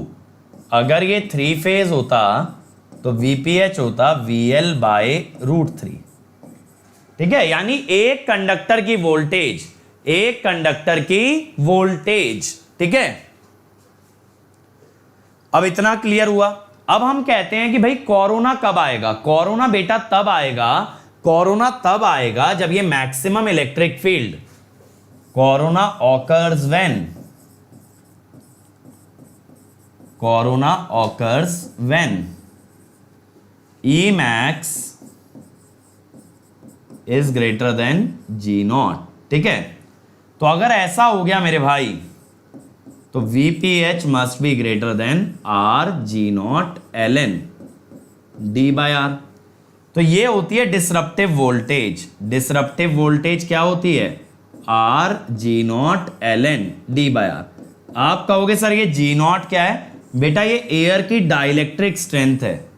अगर ये 3 फेज होता तो VPH होता VL बाई √3, ठीक है, यानी एक कंडक्टर की वोल्टेज, एक कंडक्टर की वोल्टेज, ठीक है। अब इतना क्लियर हुआ। अब हम कहते हैं कि भाई कोरोना कब आएगा, कोरोना बेटा तब आएगा, कोरोना तब आएगा जब ये maximum electric field, corona occurs when, corona occurs when E max is greater then G not, ठीक है। तो अगर ऐसा हो गया मेरे भाई तो VPH must be greater than R G nought ln D by R, तो ये होती है डिसरप्टिव वोल्टेज। डिसरप्टिव वोल्टेज क्या होती है? R ji naught L N D by r. आप कहोगे सर ये जी नॉट क्या है? बेटा ये एयर की डाइलेक्ट्रिक स्ट्रेंथ है,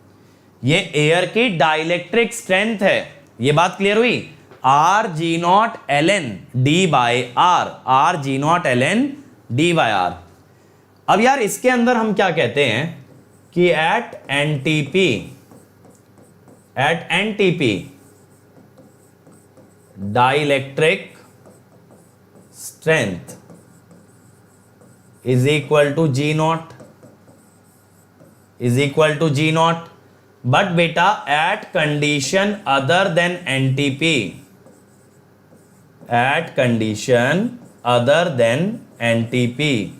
ये एयर की डाइलेक्ट्रिक स्ट्रेंथ है। ये बात क्लियर हुई? R ji naught L N D by R, R ji naught L N D by R. अब यार इसके अंदर हम क्या कहते हैं कि at NTP dielectric strength is equal to G naught, is equal to G naught. But बेटा at condition other than NTP, at condition other than NTP,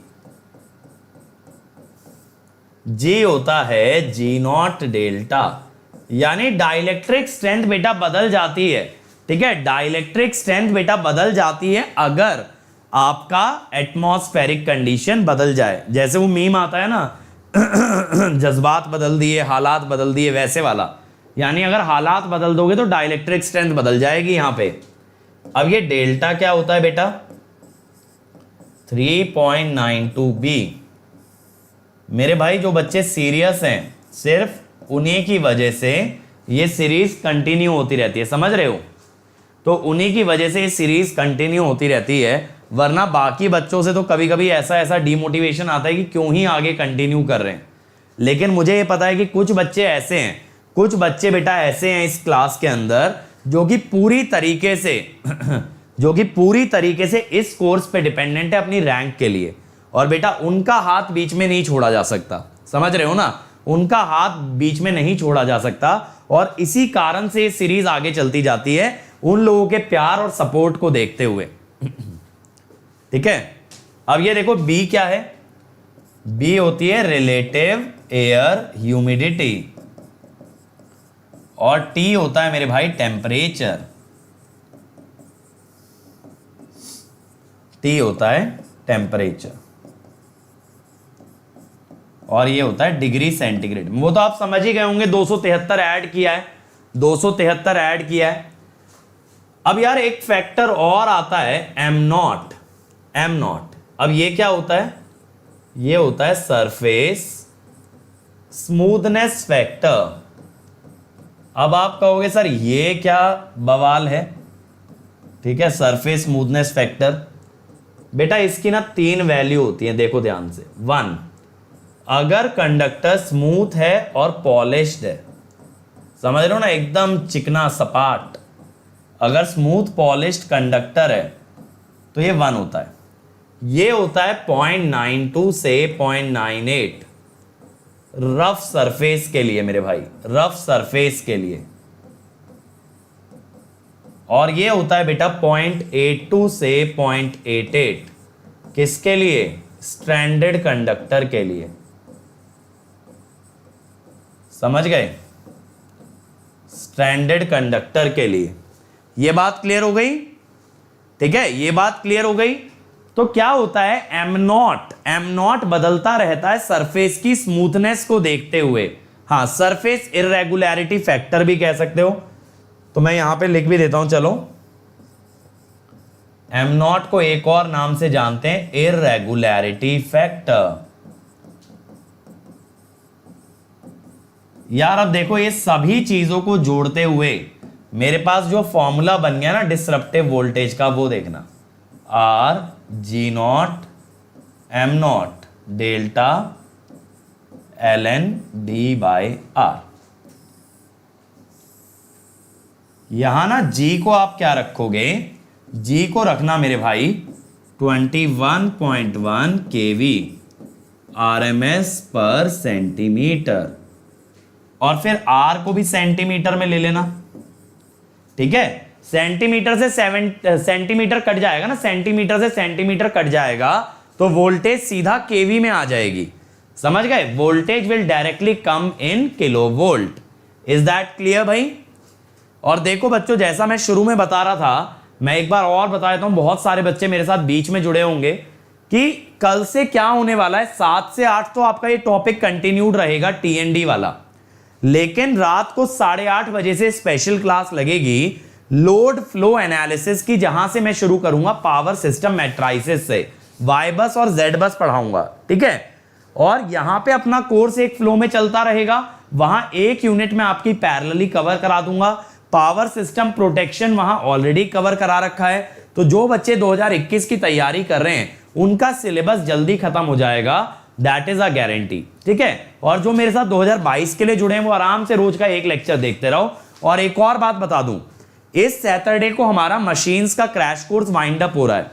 G होता है जी नॉट डेल्टा। यानी डाइलेक्ट्रिक स्ट्रेंथ बेटा बदल जाती है, ठीक है, डाइलेक्ट्रिक स्ट्रेंथ बेटा बदल जाती है अगर आपका एटमॉस्फेरिक कंडीशन बदल जाए। जैसे वो मीम आता है ना जज्बात बदल दिए, हालात बदल दिए, वैसे वाला। यानी अगर हालात बदल दोगे तो डाइलेक्ट्रिक स्ट्रेंथ बदल जाएगी यहां पे। अब ये डेल्टा क्या होता है बेटा? 3.92 बी। मेरे भाई जो बच्चे सीरियस हैं, सिर्फ उन्हीं की वजह से ये सीरीज कंटिन्यू होती रहती है, समझ रहे हो? तो उन्हीं की वजह से ये सीरीज कंटिन्यू होती रहती है, वरना बाकी बच्चों से तो कभी कभी ऐसा डिमोटिवेशन आता है कि क्यों ही आगे कंटिन्यू कर रहे हैं। लेकिन मुझे ये पता है कि कुछ बच्चे ऐसे हैं, कुछ बच्चे बेटा ऐसे हैं इस क्लास के अंदर जो कि पूरी तरीके से जो कि पूरी तरीके से इस कोर्स पे डिपेंडेंट है अपनी रैंक के लिए। और बेटा उनका हाथ बीच में नहीं छोड़ा जा सकता, समझ रहे हो ना? उनका हाथ बीच में नहीं छोड़ा जा सकता, और इसी कारण से ये सीरीज आगे चलती जाती है उन लोगों के प्यार और सपोर्ट को देखते हुए। ठीक है, अब ये देखो बी क्या है? बी होती है रिलेटिव एयर ह्यूमिडिटी, और टी होता है मेरे भाई टेम्परेचर, टी होता है टेम्परेचर, और ये होता है डिग्री सेंटीग्रेड। वो तो आप समझ ही गए होंगे, 273 ऐड किया है, 273 ऐड किया है। अब यार एक फैक्टर और आता है एम नॉट, एम नॉट। अब ये क्या होता है? ये होता है सरफेस स्मूथनेस फैक्टर। अब आप कहोगे सर ये क्या बवाल है? ठीक है, सरफेस स्मूथनेस फैक्टर बेटा इसकी ना 3 वैल्यू होती है, देखो ध्यान से। 1, अगर कंडक्टर स्मूथ है और पॉलिश्ड है, समझ रहे हो ना, एकदम चिकना सपाट, अगर स्मूथ पॉलिश्ड कंडक्टर है तो ये 1 होता है। ये होता है 0.92 से 0.98 रफ सरफेस के लिए मेरे भाई, रफ सरफेस के लिए। और ये होता है बेटा 0.82 से 0.88 किसके लिए? स्ट्रैंडेड कंडक्टर के लिए। समझ गए? स्ट्रैंडेड कंडक्टर के लिए। ये बात क्लियर हो गई? ठीक है, ये बात क्लियर हो गई। तो क्या होता है? एम नॉट, एम नॉट बदलता रहता है सरफेस की स्मूथनेस को देखते हुए। हाँ, सरफेस इरेगुलरिटी फैक्टर भी कह सकते हो, तो मैं यहां पे लिख भी देता हूं, चलो। एम नॉट को एक और नाम से जानते हैं इरेगुलरिटी फैक्टर। यार अब देखो ये सभी चीजों को जोड़ते हुए मेरे पास जो फॉर्मूला बन गया ना डिसरप्टिव वोल्टेज का, वो देखना, r ji nought m nought delta l N d by r. यहां ना जी को आप क्या रखोगे? जी को रखना मेरे भाई 21.1 केवी आरएमएस पर सेंटीमीटर, और फिर आर को भी सेंटीमीटर में ले लेना। ठीक है, सेंटीमीटर से सेंटीमीटर कट जाएगा ना, सेंटीमीटर से सेंटीमीटर कट जाएगा तो वोल्टेज सीधा केवी में आ जाएगी। समझ गए? Voltage will directly come in kilovolt. Is that clear भाई? और देखो बच्चों, जैसा मैं शुरू में बता रहा था, मैं एक बार और बता देता हूं, बहुत सारे बच्चे मेरे साथ बीच में जुड़े होंगे कि कल से क्या होने वाला है। 7 से 8 तो आपका ये टॉपिक कंटिन्यूड रहेगा, टीएनडी वाला। लेकिन रात को 8:30 बजे से स्पेशल क्लास लगेगी लोड फ्लो एनालिसिस की, जहां से मैं शुरू करूंगा पावर सिस्टम मैट्राइसिस से, वाई बस और जेड बस पढ़ाऊंगा, ठीक है। और यहां पे अपना कोर्स एक फ्लो में चलता रहेगा, वहां एक यूनिट में आपकी पैरेलली कवर करा दूंगा। पावर सिस्टम प्रोटेक्शन वहां ऑलरेडी कवर करा रखा है, तो जो बच्चे 2021 की तैयारी कर रहे हैं उनका सिलेबस जल्दी खत्म हो जाएगा, दैट इज अ गारंटी, ठीक है। और जो मेरे साथ 2022 के लिए जुड़े हैं वो आराम से रोज का एक लेक्चर देखते रहो। और एक और बात बता दूं, इस सैटरडे को हमारा मशीन्स का क्रैश कोर्स वाइंड अप हो रहा है।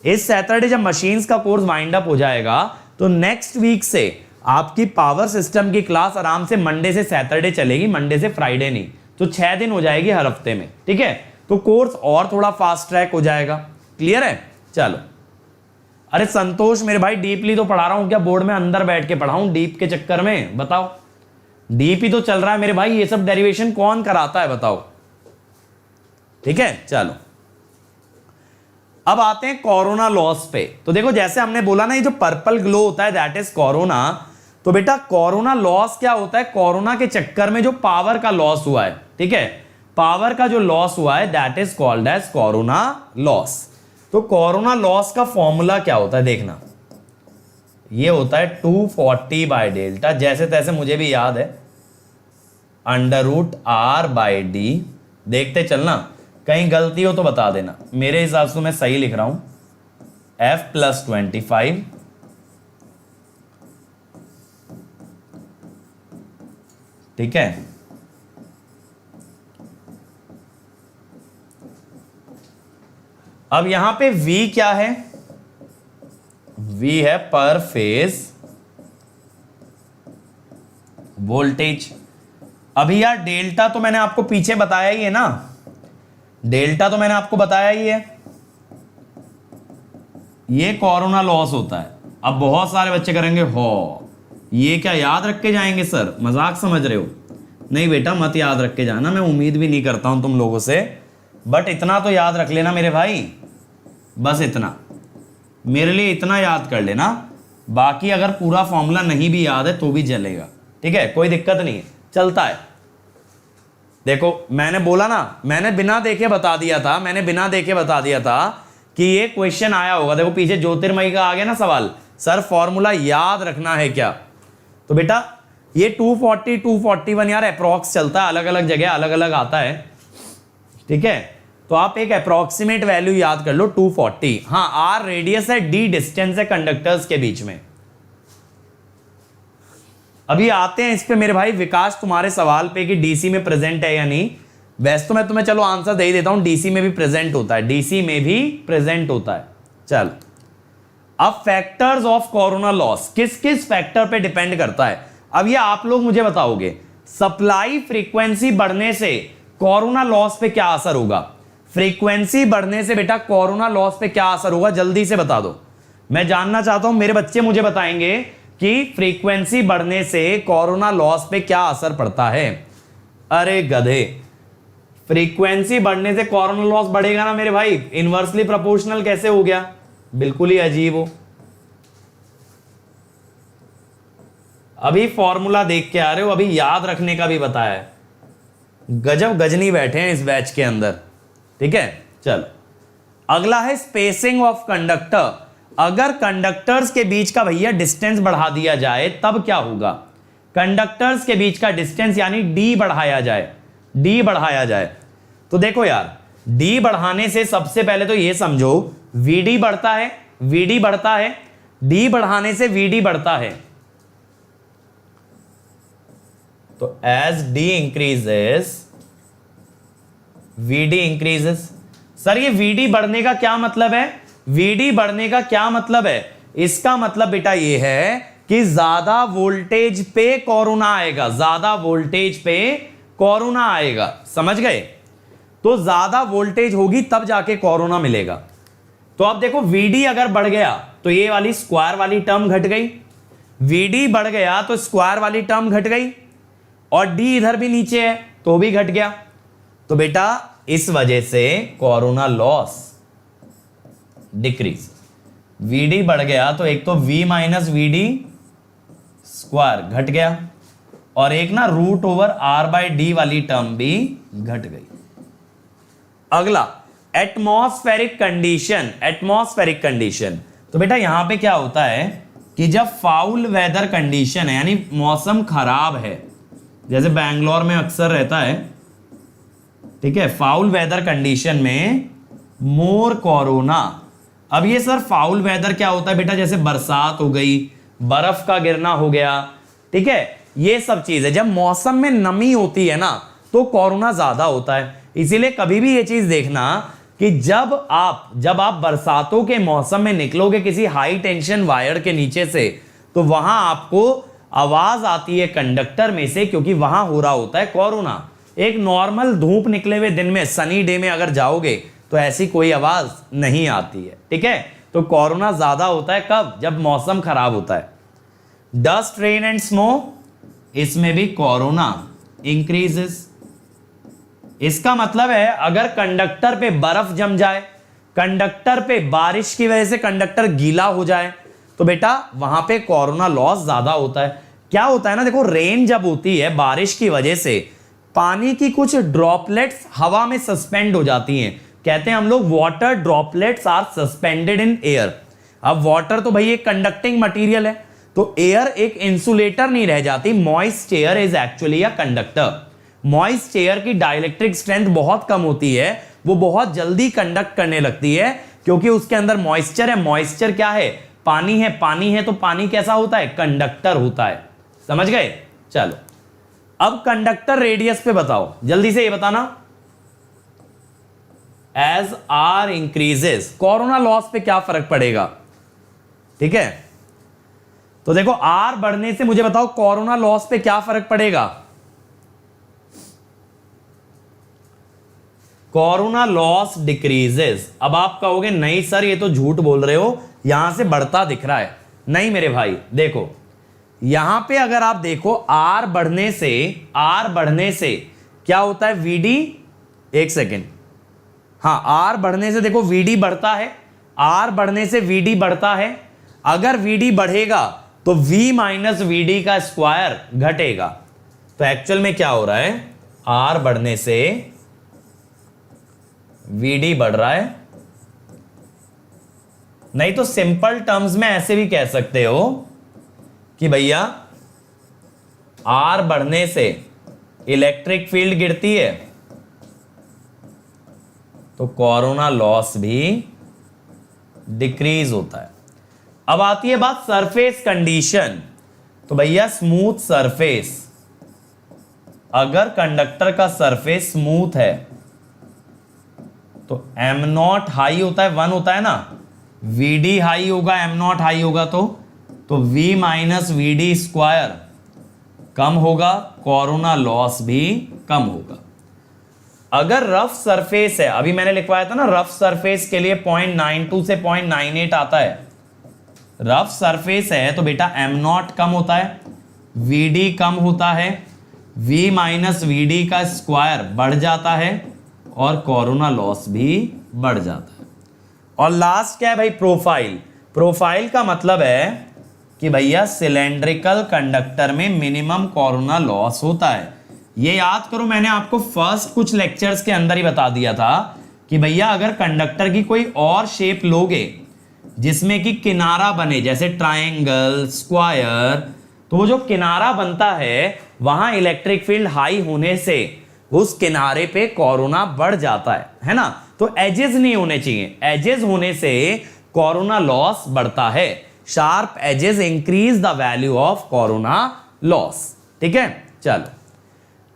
इस सैटरडे जब मशीन्स का कोर्स वाइंड अप हो जाएगा तो नेक्स्ट वीक से आपकी पावर सिस्टम की क्लास आराम से मंडे से सैटरडे चलेगी, मंडे से फ्राइडे नहीं, तो 6 दिन हो जाएगी हर हफ्ते में, ठीक है। तो कोर्स और थोड़ा फास्ट ट्रैक हो जाएगा। क्लियर है? चलो। अरे संतोष मेरे भाई, डीपली तो पढ़ा रहा हूं क्या? बोर्ड में अंदर बैठ के पढ़ाऊं डीप के चक्कर में? बताओ, डीप ही तो चल रहा है मेरे भाई, ये सब डेरिवेशन कौन कराता है बताओ, ठीक है। चलो अब आते हैं कोरोना लॉस पे। तो देखो जैसे हमने बोला ना, ये जो पर्पल ग्लो होता है दैट इज कोरोना। तो बेटा कोरोना लॉस क्या होता है? कोरोना के चक्कर में जो पावर का लॉस हुआ है, ठीक है, पावर का जो लॉस हुआ है that is called as corona loss. तो कोरोना लॉस का फॉर्मूला क्या होता है देखना, ये होता है 240 बाय डेल्टा, जैसे तैसे मुझे भी याद है, √R/d। देखते चलना, कहीं गलती हो तो बता देना, मेरे हिसाब से मैं सही लिख रहा हूं, F+25 ठीक है। अब यहां पे V क्या है? V है पर फेज वोल्टेज। अभी यार डेल्टा तो मैंने आपको पीछे बताया ही है ना, डेल्टा तो मैंने आपको बताया ही है, ये कोरोना लॉस होता है। अब बहुत सारे बच्चे करेंगे हो ये क्या याद रख के जाएंगे सर, मजाक समझ रहे हो? नहीं बेटा मत याद रख के जाना, मैं उम्मीद भी नहीं करता हूं तुम लोगों से, बट इतना तो याद रख लेना मेरे भाई, बस इतना मेरे लिए इतना याद कर लेना। बाकी अगर पूरा फॉर्मूला नहीं भी याद है तो भी चलेगा, ठीक है, कोई दिक्कत नहीं है, चलता है। देखो मैंने बोला ना, मैंने बिना देखे बता दिया था, मैंने बिना देखे बता दिया था कि ये क्वेश्चन आया होगा। देखो पीछे ज्योतिर्मयी का आ गया ना सवाल, सर फॉर्मूला याद रखना है क्या? तो बेटा ये 240 241 यार अप्रॉक्स चलता है, अलग अलग जगह अलग अलग आता है, ठीक है। तो आप एक अप्रॉक्सीमेट वैल्यू याद कर लो 240। हाँ, आर रेडियस है, डी डिस्टेंस है कंडक्टर्स के बीच में। अभी आते हैं इस पे मेरे भाई विकास तुम्हारे सवाल पे कि डीसी में प्रेजेंट है या नहीं। वैसे तो मैं तुम्हें चलो आंसर दे ही देता हूं, डीसी में भी प्रेजेंट होता है, डीसी में भी प्रेजेंट होता है। चलो अब फैक्टर्स ऑफ कोरोना लॉस किस किस फैक्टर पे डिपेंड करता है? अब ये आप लोग मुझे बताओगे, सप्लाई फ्रीक्वेंसी बढ़ने से कोरोना लॉस पे क्या असर होगा? फ्रीक्वेंसी बढ़ने से बेटा कोरोना लॉस पे क्या असर होगा, जल्दी से बता दो, मैं जानना चाहता हूं। मेरे बच्चे मुझे बताएंगे कि फ्रीक्वेंसी बढ़ने से कोरोना लॉस पे क्या असर पड़ता है। अरे गधे, फ्रीक्वेंसी बढ़ने से कोरोना लॉस बढ़ेगा ना मेरे भाई, इनवर्सली प्रोपोर्शनल कैसे हो गया? बिल्कुल ही अजीब हो। अभी फॉर्मूला देख के आ रहे हो, अभी याद रखने का भी बताया है, गजब गजनी बैठे हैं इस बैच के अंदर, ठीक है। चलो अगला है स्पेसिंग ऑफ कंडक्टर। अगर कंडक्टर्स के बीच का भैया डिस्टेंस बढ़ा दिया जाए तब क्या होगा? कंडक्टर्स के बीच का डिस्टेंस यानी डी बढ़ाया जाए, डी बढ़ाया जाए। तो देखो यार, डी बढ़ाने से सबसे पहले तो ये समझो वीडी बढ़ता है, वीडी बढ़ता है, डी बढ़ाने से वीडी बढ़ता है। तो as d increases VD increases. Sir ये वीडी बढ़ने का क्या मतलब है? वीडी बढ़ने का क्या मतलब है? इसका मतलब बेटा ये है कि ज्यादा वोल्टेज पे कोरोना आएगा, ज्यादा वोल्टेज पे कोरोना आएगा, समझ गए? तो ज्यादा वोल्टेज होगी तब जाके कोरोना मिलेगा। तो अब देखो वीडी अगर बढ़ गया तो ये वाली स्क्वायर वाली टर्म घट गई, वीडी बढ़ गया तो स्क्वायर वाली टर्म घट गई, और डी इधर भी नीचे है तो भी घट गया। तो बेटा इस वजह से कोरोना लॉस डिक्रीज, वीडी बढ़ गया तो एक तो v माइनस वीडी स्क्वायर घट गया, और एक ना root over r by d वाली टर्म भी घट गई। अगला एटमॉस्फेरिक कंडीशन। एटमॉस्फेरिक कंडीशन, तो बेटा यहां पे क्या होता है कि जब फाउल वेदर कंडीशन है यानी मौसम खराब है, जैसे बैंगलोर में अक्सर रहता है, ठीक है, फाउल वेदर कंडीशन में मोर कोरोना। अब ये सर फाउल वेदर क्या होता है बेटा, जैसे बरसात हो गई, बर्फ का गिरना हो गया, ठीक है, ये सब चीज है। जब मौसम में नमी होती है ना तो कोरोना ज्यादा होता है। इसीलिए कभी भी ये चीज देखना कि जब आप बरसातों के मौसम में निकलोगे किसी हाई टेंशन वायर के नीचे से, तो वहां आपको आवाज आती है कंडक्टर में से, क्योंकि वहां हो रहा होता है कोरोना। एक नॉर्मल धूप निकले हुए दिन में, सनी डे में अगर जाओगे तो ऐसी कोई आवाज नहीं आती है, ठीक है। तो कोरोना ज्यादा होता है कब, जब मौसम खराब होता है। डस्ट रेन एंड स्नो, इसमें भी कोरोना इंक्रीजेस। इसका मतलब है अगर कंडक्टर पे बर्फ जम जाए, कंडक्टर पे बारिश की वजह से कंडक्टर गीला हो जाए, तो बेटा वहां पे कोरोना लॉस ज्यादा होता है। क्या होता है ना, देखो रेन जब होती है बारिश की वजह से पानी की कुछ ड्रॉपलेट्स हवा में सस्पेंड हो जाती हैं। कहते हैं हम लोग water droplets are suspended in air. अब वाटर तो भाई एक कंडक्टिंग मटेरियल है, तो एयर एक इंसुलेटर नहीं रह जाती। Moist air is actually a conductor. Moist air की डाइलेक्ट्रिक स्ट्रेंथ बहुत कम होती है, वो बहुत जल्दी कंडक्ट करने लगती है क्योंकि उसके अंदर मॉइस्चर है। मॉइस्चर क्या है, पानी है। पानी है तो पानी कैसा होता है, कंडक्टर होता है। समझ गए? चलो अब कंडक्टर रेडियस पे बताओ, जल्दी से ये बताना। As r increases, corona loss पे क्या फर्क पड़ेगा, ठीक है। तो देखो आर बढ़ने से मुझे बताओ कोरोना लॉस पे क्या फर्क पड़ेगा। Corona loss decreases. अब आप कहोगे नहीं सर ये तो झूठ बोल रहे हो, यहां से बढ़ता दिख रहा है। नहीं मेरे भाई, देखो यहां पे अगर आप देखो आर बढ़ने से क्या होता है, वीडी, एक सेकेंड, हाँ आर बढ़ने से देखो वीडी बढ़ता है, आर बढ़ने से वीडी बढ़ता है। अगर वीडी बढ़ेगा तो वी माइनस वीडी का स्क्वायर घटेगा। तो एक्चुअल में क्या हो रहा है, आर बढ़ने से वीडी बढ़ रहा है। नहीं तो सिंपल टर्म्स में ऐसे भी कह सकते हो कि भैया आर बढ़ने से इलेक्ट्रिक फील्ड गिरती है तो कोरोना लॉस भी डिक्रीज होता है। अब आती है बात सरफेस कंडीशन। तो भैया स्मूथ सरफेस, अगर कंडक्टर का सरफेस स्मूथ है तो एम नॉट हाई होता है, 1 होता है ना, वीडी हाई होगा, एम नॉट हाई होगा तो वी माइनस वीडी स्क्वायर कम होगा, कोरोना लॉस भी कम होगा। अगर रफ सरफेस है, अभी मैंने लिखवाया था ना रफ सरफेस के लिए 0.92 से 0.98 आता है। रफ सरफेस है तो बेटा एम नॉट कम होता है, वीडी कम होता है, वी माइनस वीडी का स्क्वायर बढ़ जाता है और कोरोना लॉस भी बढ़ जाता है। और लास्ट क्या है भाई, प्रोफाइल। प्रोफाइल का मतलब है कि भैया सिलेंड्रिकल कंडक्टर में मिनिमम कोरोना लॉस होता है। ये याद करो, मैंने आपको फर्स्ट कुछ लेक्चर्स के अंदर ही बता दिया था कि भैया अगर कंडक्टर की कोई और शेप लोगे जिसमें कि किनारा बने, जैसे ट्रायंगल, स्क्वायर, तो वो जो किनारा बनता है वहां इलेक्ट्रिक फील्ड हाई होने से उस किनारे पे कोरोना बढ़ जाता है ना। तो एजेस नहीं होने चाहिए, एजेस होने से कोरोना लॉस बढ़ता है। Sharp edges increase the value of corona loss, ठीक है। चलो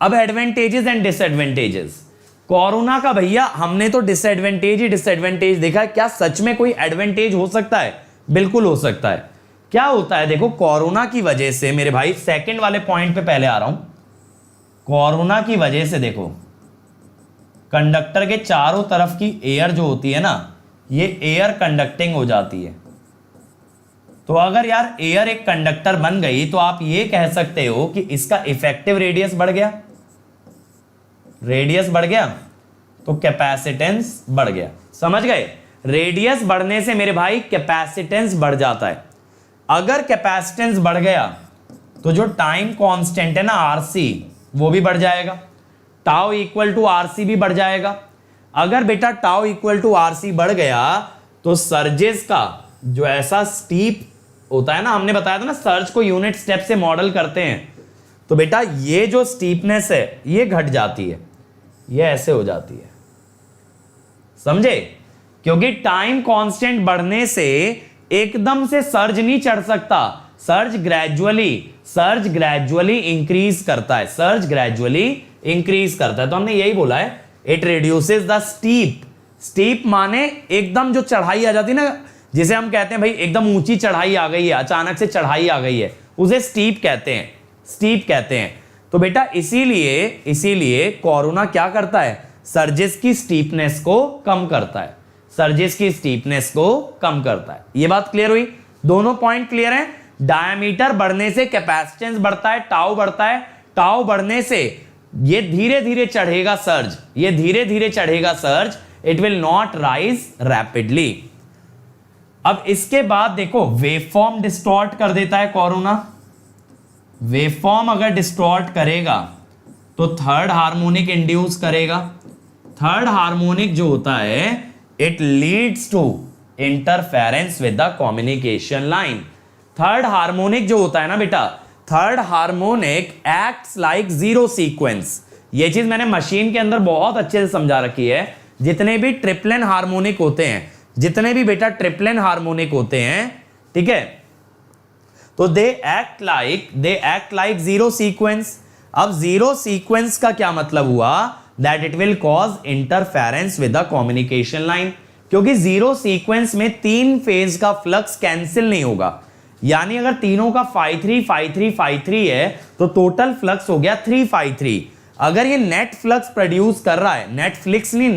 अब एडवांटेजेस एंड डिसएडवांटेजेस। कोरोना का भैया हमने तो डिसएडवांटेज ही डिसएडवांटेज देखा है, क्या सच में कोई एडवांटेज हो सकता है? बिल्कुल हो सकता है। क्या होता है देखो, कोरोना की वजह से मेरे भाई, सेकंड वाले पॉइंट पे पहले आ रहा हूं। कोरोना की वजह से देखो कंडक्टर के चारों तरफ की एयर जो होती है ना, ये एयर कंडक्टिंग हो जाती है। तो अगर यार एयर एक कंडक्टर बन गई तो आप ये कह सकते हो कि इसका इफेक्टिव रेडियस बढ़ गया, रेडियस बढ़ गया तो कैपेसिटेंस बढ़ गया। समझ गए? रेडियस बढ़ने से मेरे भाई कैपेसिटेंस बढ़ जाता है। अगर कैपेसिटेंस बढ़ गया तो जो टाइम कांस्टेंट है ना आरसी, वो भी बढ़ जाएगा, टाउ इक्वल टू आरसी भी बढ़ जाएगा। अगर बेटा टाउ इक्वल टू आरसी बढ़ गया तो सर्जेस का जो ऐसा स्टीप होता है ना, हमने बताया था ना सर्ज को यूनिट स्टेप से मॉडल करते हैं, तो बेटा ये जो स्टीपनेस है ये घट जाती है, ये ऐसे हो जाती है, समझे? क्योंकि टाइम कांस्टेंट बढ़ने से एकदम से सर्ज नहीं चढ़ सकता, सर्ज ग्रेजुअली इंक्रीज करता है, सर्ज ग्रेजुअली इंक्रीज करता है। तो हमने यही बोला है, it reduces the steep. Steep माने एकदम जो चढ़ाई आ जाती है ना, जिसे हम कहते हैं भाई एकदम ऊंची चढ़ाई आ गई है, अचानक से चढ़ाई आ गई है, उसे स्टीप कहते हैं, स्टीप कहते हैं। तो बेटा इसीलिए कोरोना क्या करता है, सर्जेस की स्टीपनेस को कम करता है, सर्जेस की स्टीपनेस को कम करता है। ये बात क्लियर हुई? दोनों पॉइंट क्लियर हैं? डायमीटर बढ़ने से कैपेसिटेंस बढ़ता है, टाउ बढ़ता है, टाउ बढ़ने से ये धीरे धीरे चढ़ेगा सर्ज, ये धीरे धीरे चढ़ेगा surge, it will not rise rapidly. अब इसके बाद देखो वेवफॉर्म डिस्टॉर्ट कर देता है कोरोना। वेवफॉर्म अगर डिस्टॉर्ट करेगा तो थर्ड हार्मोनिक इंड्यूस करेगा। थर्ड हार्मोनिक जो होता है it leads to interference with the communication line. Third harmonic जो होता है ना बेटा, third harmonic acts like zero sequence. ये चीज मैंने मशीन के अंदर बहुत अच्छे से समझा रखी है। जितने भी ट्रिप्लेन हार्मोनिक होते हैं, जितने भी बेटा ट्रिप्लेन हार्मोनिक होते हैं, ठीक है, तो they act like zero sequence. अब जीरो सीक्वेंस का क्या मतलब हुआ, that it will cause interference with the communication line. क्योंकि जीरो सीक्वेंस में तीन फेज का फ्लक्स कैंसिल नहीं होगा, यानी अगर तीनों का 5-3 5-3 5-3 है तो टोटल फ्लक्स हो गया 3-5-3। अगर ये नेट फ्लक्स प्रोड्यूस कर रहा है, नेट फ्लक्स नहीं,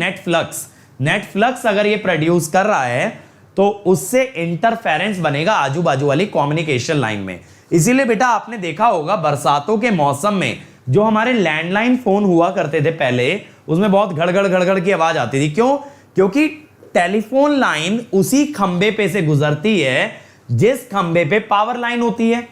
नेट फ्लक्स अगर ये प्रोड्यूस कर रहा है तो उससे इंटरफेरेंस बनेगा आजू बाजू वाली कम्युनिकेशन लाइन में। इसीलिए बेटा आपने देखा होगा बरसातों के मौसम में जो हमारे लैंडलाइन फोन हुआ करते थे पहले, उसमें बहुत घड़ की आवाज आती थी। क्यों? क्योंकि टेलीफोन लाइन उसी खंबे पे से गुजरती है जिस खंबे पे पावर लाइन होती है।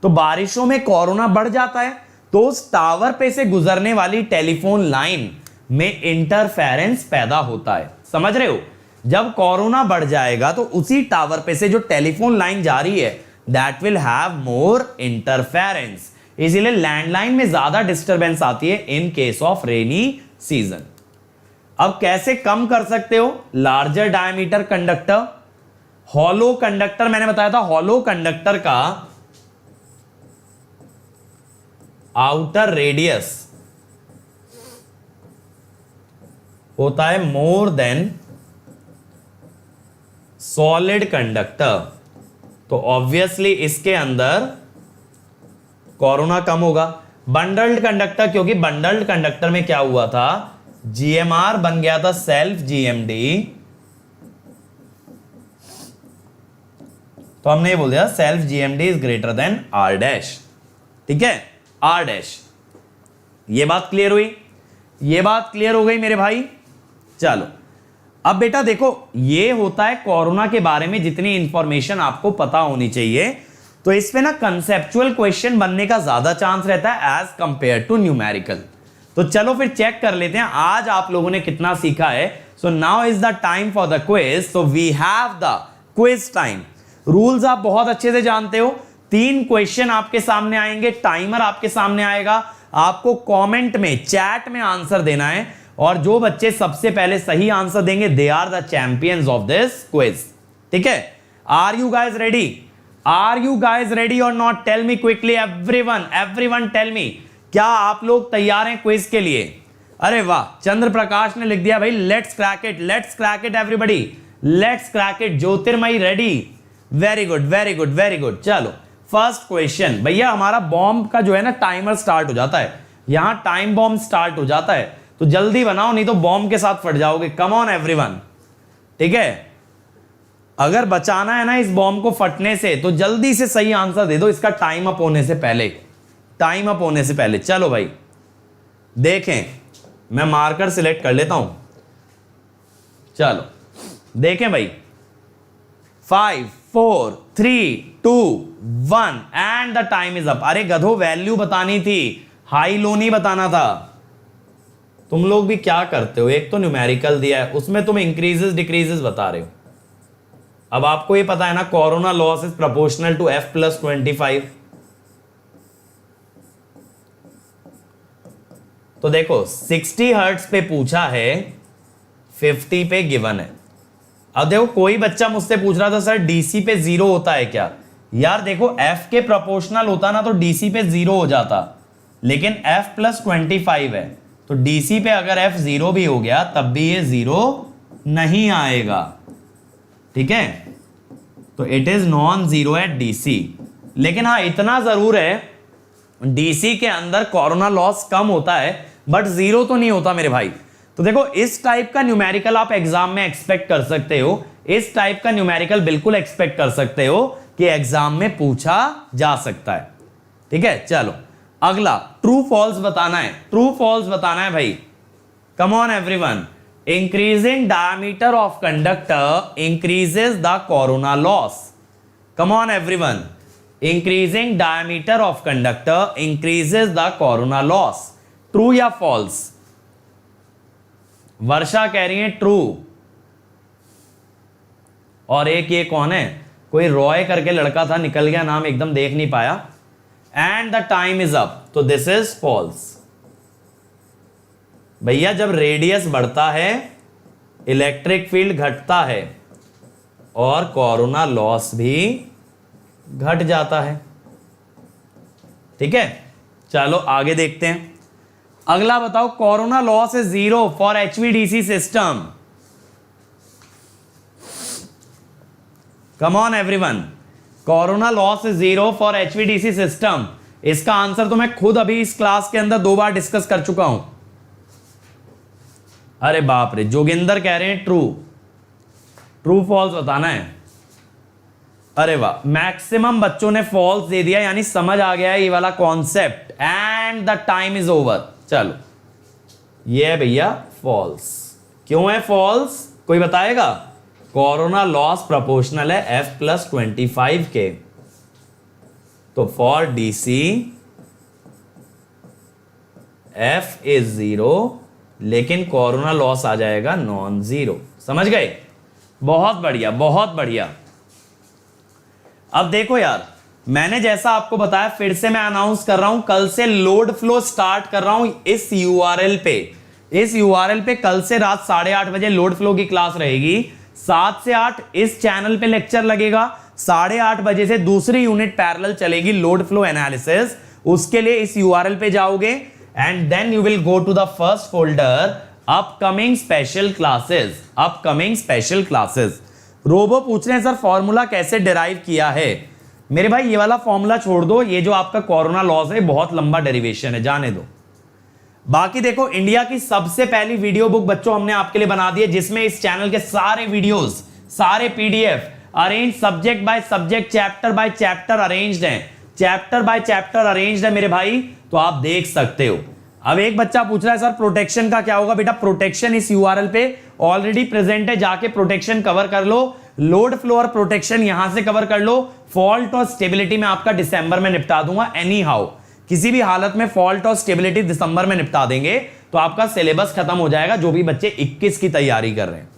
तो बारिशों में कोरोना बढ़ जाता है तो उस टावर पे से गुजरने वाली टेलीफोन लाइन में इंटरफेरेंस पैदा होता है। समझ रहे हो? जब कोरोना बढ़ जाएगा तो उसी टावर पे से जो टेलीफोन लाइन जा रही है that will have more interference. इसीलिए लैंडलाइन में ज्यादा डिस्टरबेंस आती है in case of rainy season. अब कैसे कम कर सकते हो? Larger diameter conductor, hollow conductor, मैंने बताया था हॉलो कंडक्टर का आउटर रेडियस होता है मोर देन सॉलिड कंडक्टर। तो ऑब्वियसली इसके अंदर कोरोना कम होगा। बंडल्ड कंडक्टर, क्योंकि बंडल्ड कंडक्टर में क्या हुआ था, जीएमआर बन गया था सेल्फ जीएमडी, तो हमने ये बोल दिया self GMD is greater than r dash. ठीक है, आर डैश। ये बात क्लियर हुई? ये बात क्लियर हो गई मेरे भाई? चलो अब बेटा देखो, ये होता है कोरोना के बारे में जितनी इंफॉर्मेशन आपको पता होनी चाहिए। तो इसमें ना कंसेप्चुअल क्वेश्चन बनने का ज्यादा चांस रहता है एज कंपेयर टू न्यूमेरिकल। तो चलो फिर चेक कर लेते हैं आज आप लोगों ने कितना सीखा है। So now is the time for the quiz. So we have the quiz time. Rules आप बहुत अच्छे से जानते हो। 3 क्वेश्चन आपके सामने आएंगे, टाइमर आपके सामने आएगा, आपको कमेंट में, चैट में आंसर देना है, और जो बच्चे सबसे पहले सही आंसर देंगे they are the champions of this quiz. ठीक है, are you guys ready? Are you guys ready और not? Tell me quickly everyone tell me, क्या आप लोग तैयार हैं क्विज के लिए? अरे वाह, चंद्र प्रकाश ने लिख दिया भाई let's crack it everybody, let's crack it. Jyotirmayi ready, very good. चलो फर्स्ट क्वेश्चन भैया, हमारा बॉम्ब का जो है ना टाइमर स्टार्ट हो जाता है, यहां टाइम बॉम्ब स्टार्ट हो जाता है, तो जल्दी बनाओ नहीं तो बॉम्ब के साथ फट जाओगे। कम ऑन एवरीवन, ठीक है? अगर बचाना है ना इस बॉम्ब को फटने से तो जल्दी से सही आंसर दे दो इसका टाइम अप होने से पहले। चलो भाई देखें, मैं मार्कर सिलेक्ट कर लेता हूं। चलो देखें भाई, 5 4 3 2 1 and the time is up. अरे गधो, वैल्यू बतानी थी, हाई लो नहीं बताना था। तुम लोग भी क्या करते हो, एक तो न्यूमेरिकल दिया है उसमें तुम इंक्रीजेस डिक्रीजेस बता रहे हो। अब आपको ये पता है ना, corona loss is proportional to F + 25। तो देखो 60 हर्ट्ज पे पूछा है, 50 पे गिवन है। अब देखो कोई बच्चा मुझसे पूछ रहा था सर डीसी पे 0 होता है क्या? यार देखो F के प्रोपोर्शनल होता ना तो डीसी पे 0 हो जाता, लेकिन F + 25 है तो डीसी पे अगर F 0 भी हो गया तब भी ये 0 नहीं आएगा। ठीक है, तो it is non zero at DC. लेकिन हाँ इतना जरूर है, डीसी के अंदर कोरोना लॉस कम होता है बट 0 तो नहीं होता मेरे भाई। तो देखो इस टाइप का न्यूमेरिकल आप एग्जाम में एक्सपेक्ट कर सकते हो, इस टाइप का न्यूमेरिकल बिल्कुल एक्सपेक्ट कर सकते हो कि एग्जाम में पूछा जा सकता है। ठीक है, चलो अगला ट्रू फॉल्स बताना है, ट्रू फॉल्स बताना है भाई। Come on everyone, increasing diameter of conductor increases the corona loss. Come on everyone, increasing diameter of conductor increases the corona loss. True या फॉल्स? वर्षा कह रही है ट्रू, और एक ये कौन है, कोई रॉय करके लड़का था, निकल गया नाम, एकदम देख नहीं पाया। And the time is up, तो दिस इज फॉल्स। भैया जब रेडियस बढ़ता है इलेक्ट्रिक फील्ड घटता है और कोरोना लॉस भी घट जाता है। ठीक है, चलो आगे देखते हैं। अगला बताओ, corona loss is 0 for HVDC system. Come on everyone, corona loss is 0 for HVDC system. इसका आंसर तो मैं खुद अभी इस क्लास के अंदर 2 बार डिस्कस कर चुका हूं। अरे बाप रे, जोगिंदर कह रहे हैं ट्रू, ट्रू फॉल्स बताना है। अरे वाह, मैक्सिमम बच्चों ने फॉल्स दे दिया, यानी समझ आ गया है ये वाला concept. And the time is over. चलो ये है भैया फॉल्स। क्यों है फॉल्स, कोई बताएगा? कोरोना लॉस प्रोपोर्शनल है F + 25 के, तो फॉर डीसी F इज 0 लेकिन कोरोना लॉस आ जाएगा नॉन जीरो। समझ गए? बहुत बढ़िया, बहुत बढ़िया। अब देखो यार, मैंने जैसा आपको बताया, फिर से मैं अनाउंस कर रहा हूं, कल से लोड फ्लो स्टार्ट कर रहा हूं इस यूआरएल पे। इस यूआरएल पे कल से रात 8:30 बजे लोड फ्लो की क्लास रहेगी। 7 से 8 इस चैनल पे लेक्चर लगेगा, 8:30 बजे से दूसरी यूनिट पैरेलल चलेगी लोड फ्लो एनालिसिस। उसके लिए इस यूआरएल पे जाओगे and then you will go to the first folder, upcoming special classes, upcoming special classes. Robo पूछ रहे हैं सर फॉर्मूला कैसे डिराइव किया है? मेरे भाई ये वाला फॉर्मूला छोड़ दो, ये जो आपका कोरोना लॉस है बहुत लंबा डेरिवेशन है, जाने दो। बाकी देखो, इंडिया की सबसे पहली वीडियो बुक बच्चों हमने आपके लिए बना दी है, जिसमें इस चैनल के सारे वीडियोस, सारे PDF arrange subject by subject, chapter by chapter arranged हैं, चैप्टर बाय चैप्टर अरेंज्ड है मेरे भाई, तो आप देख सकते हो। अब एक बच्चा पूछ रहा है सर प्रोटेक्शन का क्या होगा? बेटा प्रोटेक्शन इस यूआरएल पे ऑलरेडी प्रेजेंट है, जाके प्रोटेक्शन कवर कर लो। लोड फ्लो और प्रोटेक्शन यहां से कवर कर लो। फॉल्ट और स्टेबिलिटी में आपका दिसंबर में निपटा दूंगा, एनी हाउ किसी भी हालत में फॉल्ट और स्टेबिलिटी दिसंबर में निपटा देंगे, तो आपका सिलेबस खत्म हो जाएगा, जो भी बच्चे 21 की तैयारी कर रहे हैं।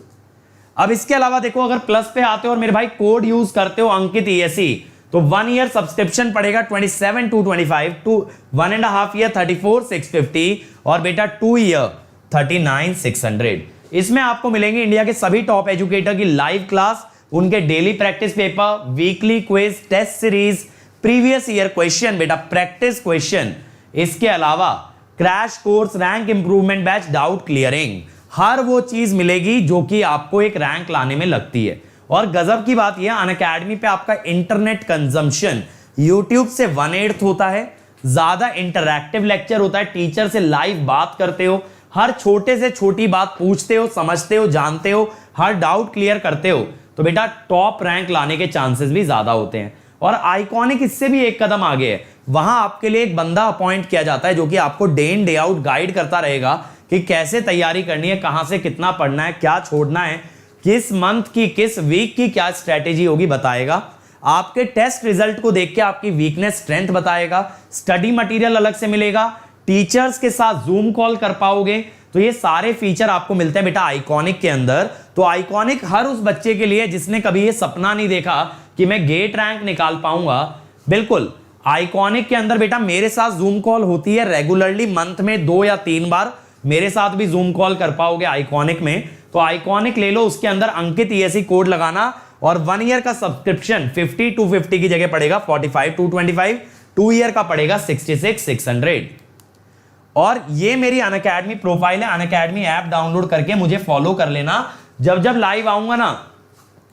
अब इसके अलावा देखो, अगर प्लस पे आते हो और मेरे भाई कोड यूज करते हो अंकित ESE, तो 1 ईयर सब्सक्रिप्शन पड़ेगा 27,225, 1.5 ईयर 34,650 और बेटा 2 ईयर 39,600। इसमें आपको मिलेंगे इंडिया के सभी टॉप एजुकेटर की लाइव क्लास, उनके daily practice paper, weekly quiz, test series, previous year question, बेटा प्रैक्टिस क्वेश्चन। इसके अलावा crash course, rank improvement batch, doubt clearing, हर वो चीज मिलेगी जो कि आपको एक रैंक लाने में लगती है। और गजब की बात यह, अनअकैडमी पे आपका इंटरनेट कंजम्पशन यूट्यूब से 1/8 होता है, ज्यादा इंटरैक्टिव लेक्चर होता है, टीचर से लाइव बात करते हो, हर छोटे से छोटी बात पूछते हो, समझते हो, जानते हो, हर डाउट क्लियर करते हो, तो बेटा टॉप रैंक लाने के चांसेस भी ज्यादा होते हैं। और आइकॉनिक इससे भी एक कदम आगे है, वहां आपके लिए एक बंदा अपॉइंट किया जाता है जो कि आपको day in day out guide करता रहेगा कि कैसे तैयारी करनी है, कहां से कितना पढ़ना है, क्या छोड़ना है, किस मंथ की किस वीक की क्या स्ट्रेटेजी होगी बताएगा, आपके टेस्ट रिजल्ट को देख के आपकी वीकनेस स्ट्रेंथ बताएगा, स्टडी मटेरियल अलग से मिलेगा, टीचर्स के साथ जूम कॉल कर पाओगे। तो ये सारे फीचर आपको मिलते हैं बेटा आइकॉनिक के अंदर। तो आइकॉनिक हर उस बच्चे के लिए जिसने कभी ये सपना नहीं देखा कि मैं गेट रैंक निकाल पाऊंगा, बिल्कुल आइकॉनिक के अंदर बेटा मेरे साथ जूम कॉल होती है रेगुलरली, मंथ में 2 या 3 बार मेरे साथ भी जूम कॉल कर पाओगे आइकॉनिक में। तो आइकॉनिक ले लो, उसके अंदर अंकित ESE कोड लगाना और 1 ईयर का सब्सक्रिप्शन 50 250 की जगह पड़ेगा 45 225, 2 ईयर का पड़ेगा 66 600। और ये मेरी अनअकैडमी प्रोफाइल है, अनअकैडमी ऐप डाउनलोड करके मुझे फॉलो कर लेना। जब जब लाइव आऊंगा ना,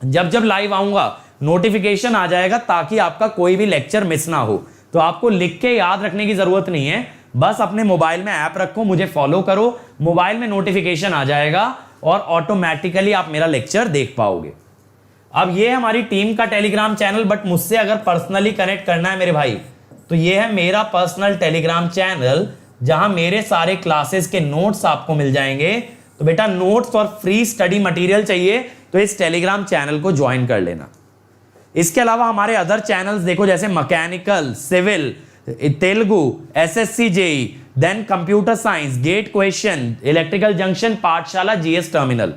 जब जब लाइव आऊंगा नोटिफिकेशन आ जाएगा, ताकि आपका कोई भी लेक्चर मिस ना हो। तो आपको लिख के याद रखने की जरूरत नहीं है, बस अपने मोबाइल में ऐप रखो, मुझे फॉलो करो, मोबाइल में नोटिफिकेशन आ जाएगा और ऑटोमेटिकली आप मेरा लेक्चर देख पाओगे। अब ये हमारी टीम का टेलीग्राम चैनल, बट मुझसे अगर पर्सनली कनेक्ट करना है मेरे भाई, तो ये है मेरा पर्सनल टेलीग्राम चैनल, जहां मेरे सारे क्लासेस के नोट्स आपको मिल जाएंगे। तो बेटा नोट्स और फ्री स्टडी मटेरियल चाहिए तो इस टेलीग्राम चैनल को ज्वाइन कर लेना। इसके अलावा हमारे अदर चैनल्स देखो, जैसे mechanical, civil, Telugu, SSC JEE, then computer science, GATE question, electrical junction, Pathshala, GS terminal.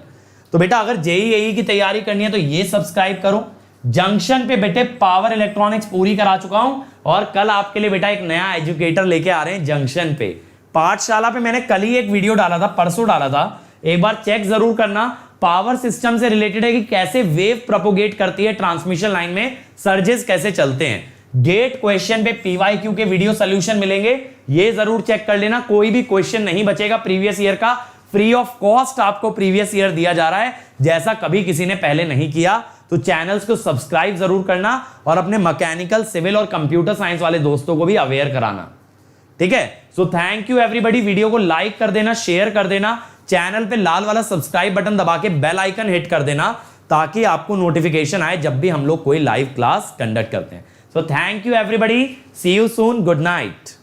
तो बेटा अगर JEE की तैयारी करनी है तो ये सब्सक्राइब करो। जंक्शन पे बेटे पावर इलेक्ट्रॉनिक्स पूरी करा चुका हूं और कल आपके लिए बेटा एक नया एजुकेटर लेके आ रहे हैं जंक्शन पे। पाठशाला पे मैंने कल ही एक वीडियो डाला था, परसों डाला था, एक बार चेक जरूर करना। पावर सिस्टम से रिलेटेड है कि कैसे वेव प्रोपोगेट करती है ट्रांसमिशन लाइन में, सर्जेस कैसे चलते हैं। गेट क्वेश्चन पे PYQ के वीडियो सोल्यूशन मिलेंगे, ये जरूर चेक कर लेना। कोई भी क्वेश्चन नहीं बचेगा प्रीवियस ईयर का, फ्री ऑफ कॉस्ट आपको प्रीवियस ईयर दिया जा रहा है, जैसा कभी किसी ने पहले नहीं किया। तो चैनल्स को सब्सक्राइब जरूर करना और अपने मैकेनिकल, सिविल और कंप्यूटर साइंस वाले दोस्तों को भी अवेयर कराना, ठीक है। सो थैंक यू एवरीबॉडी। वीडियो को लाइक कर देना, शेयर कर देना, चैनल पे लाल वाला सब्सक्राइब बटन दबा के बेल आइकन हिट कर देना, ताकि आपको नोटिफिकेशन आए जब भी हम लोग कोई लाइव क्लास कंडक्ट करते हैं। So thank you everybody, see you soon, good night.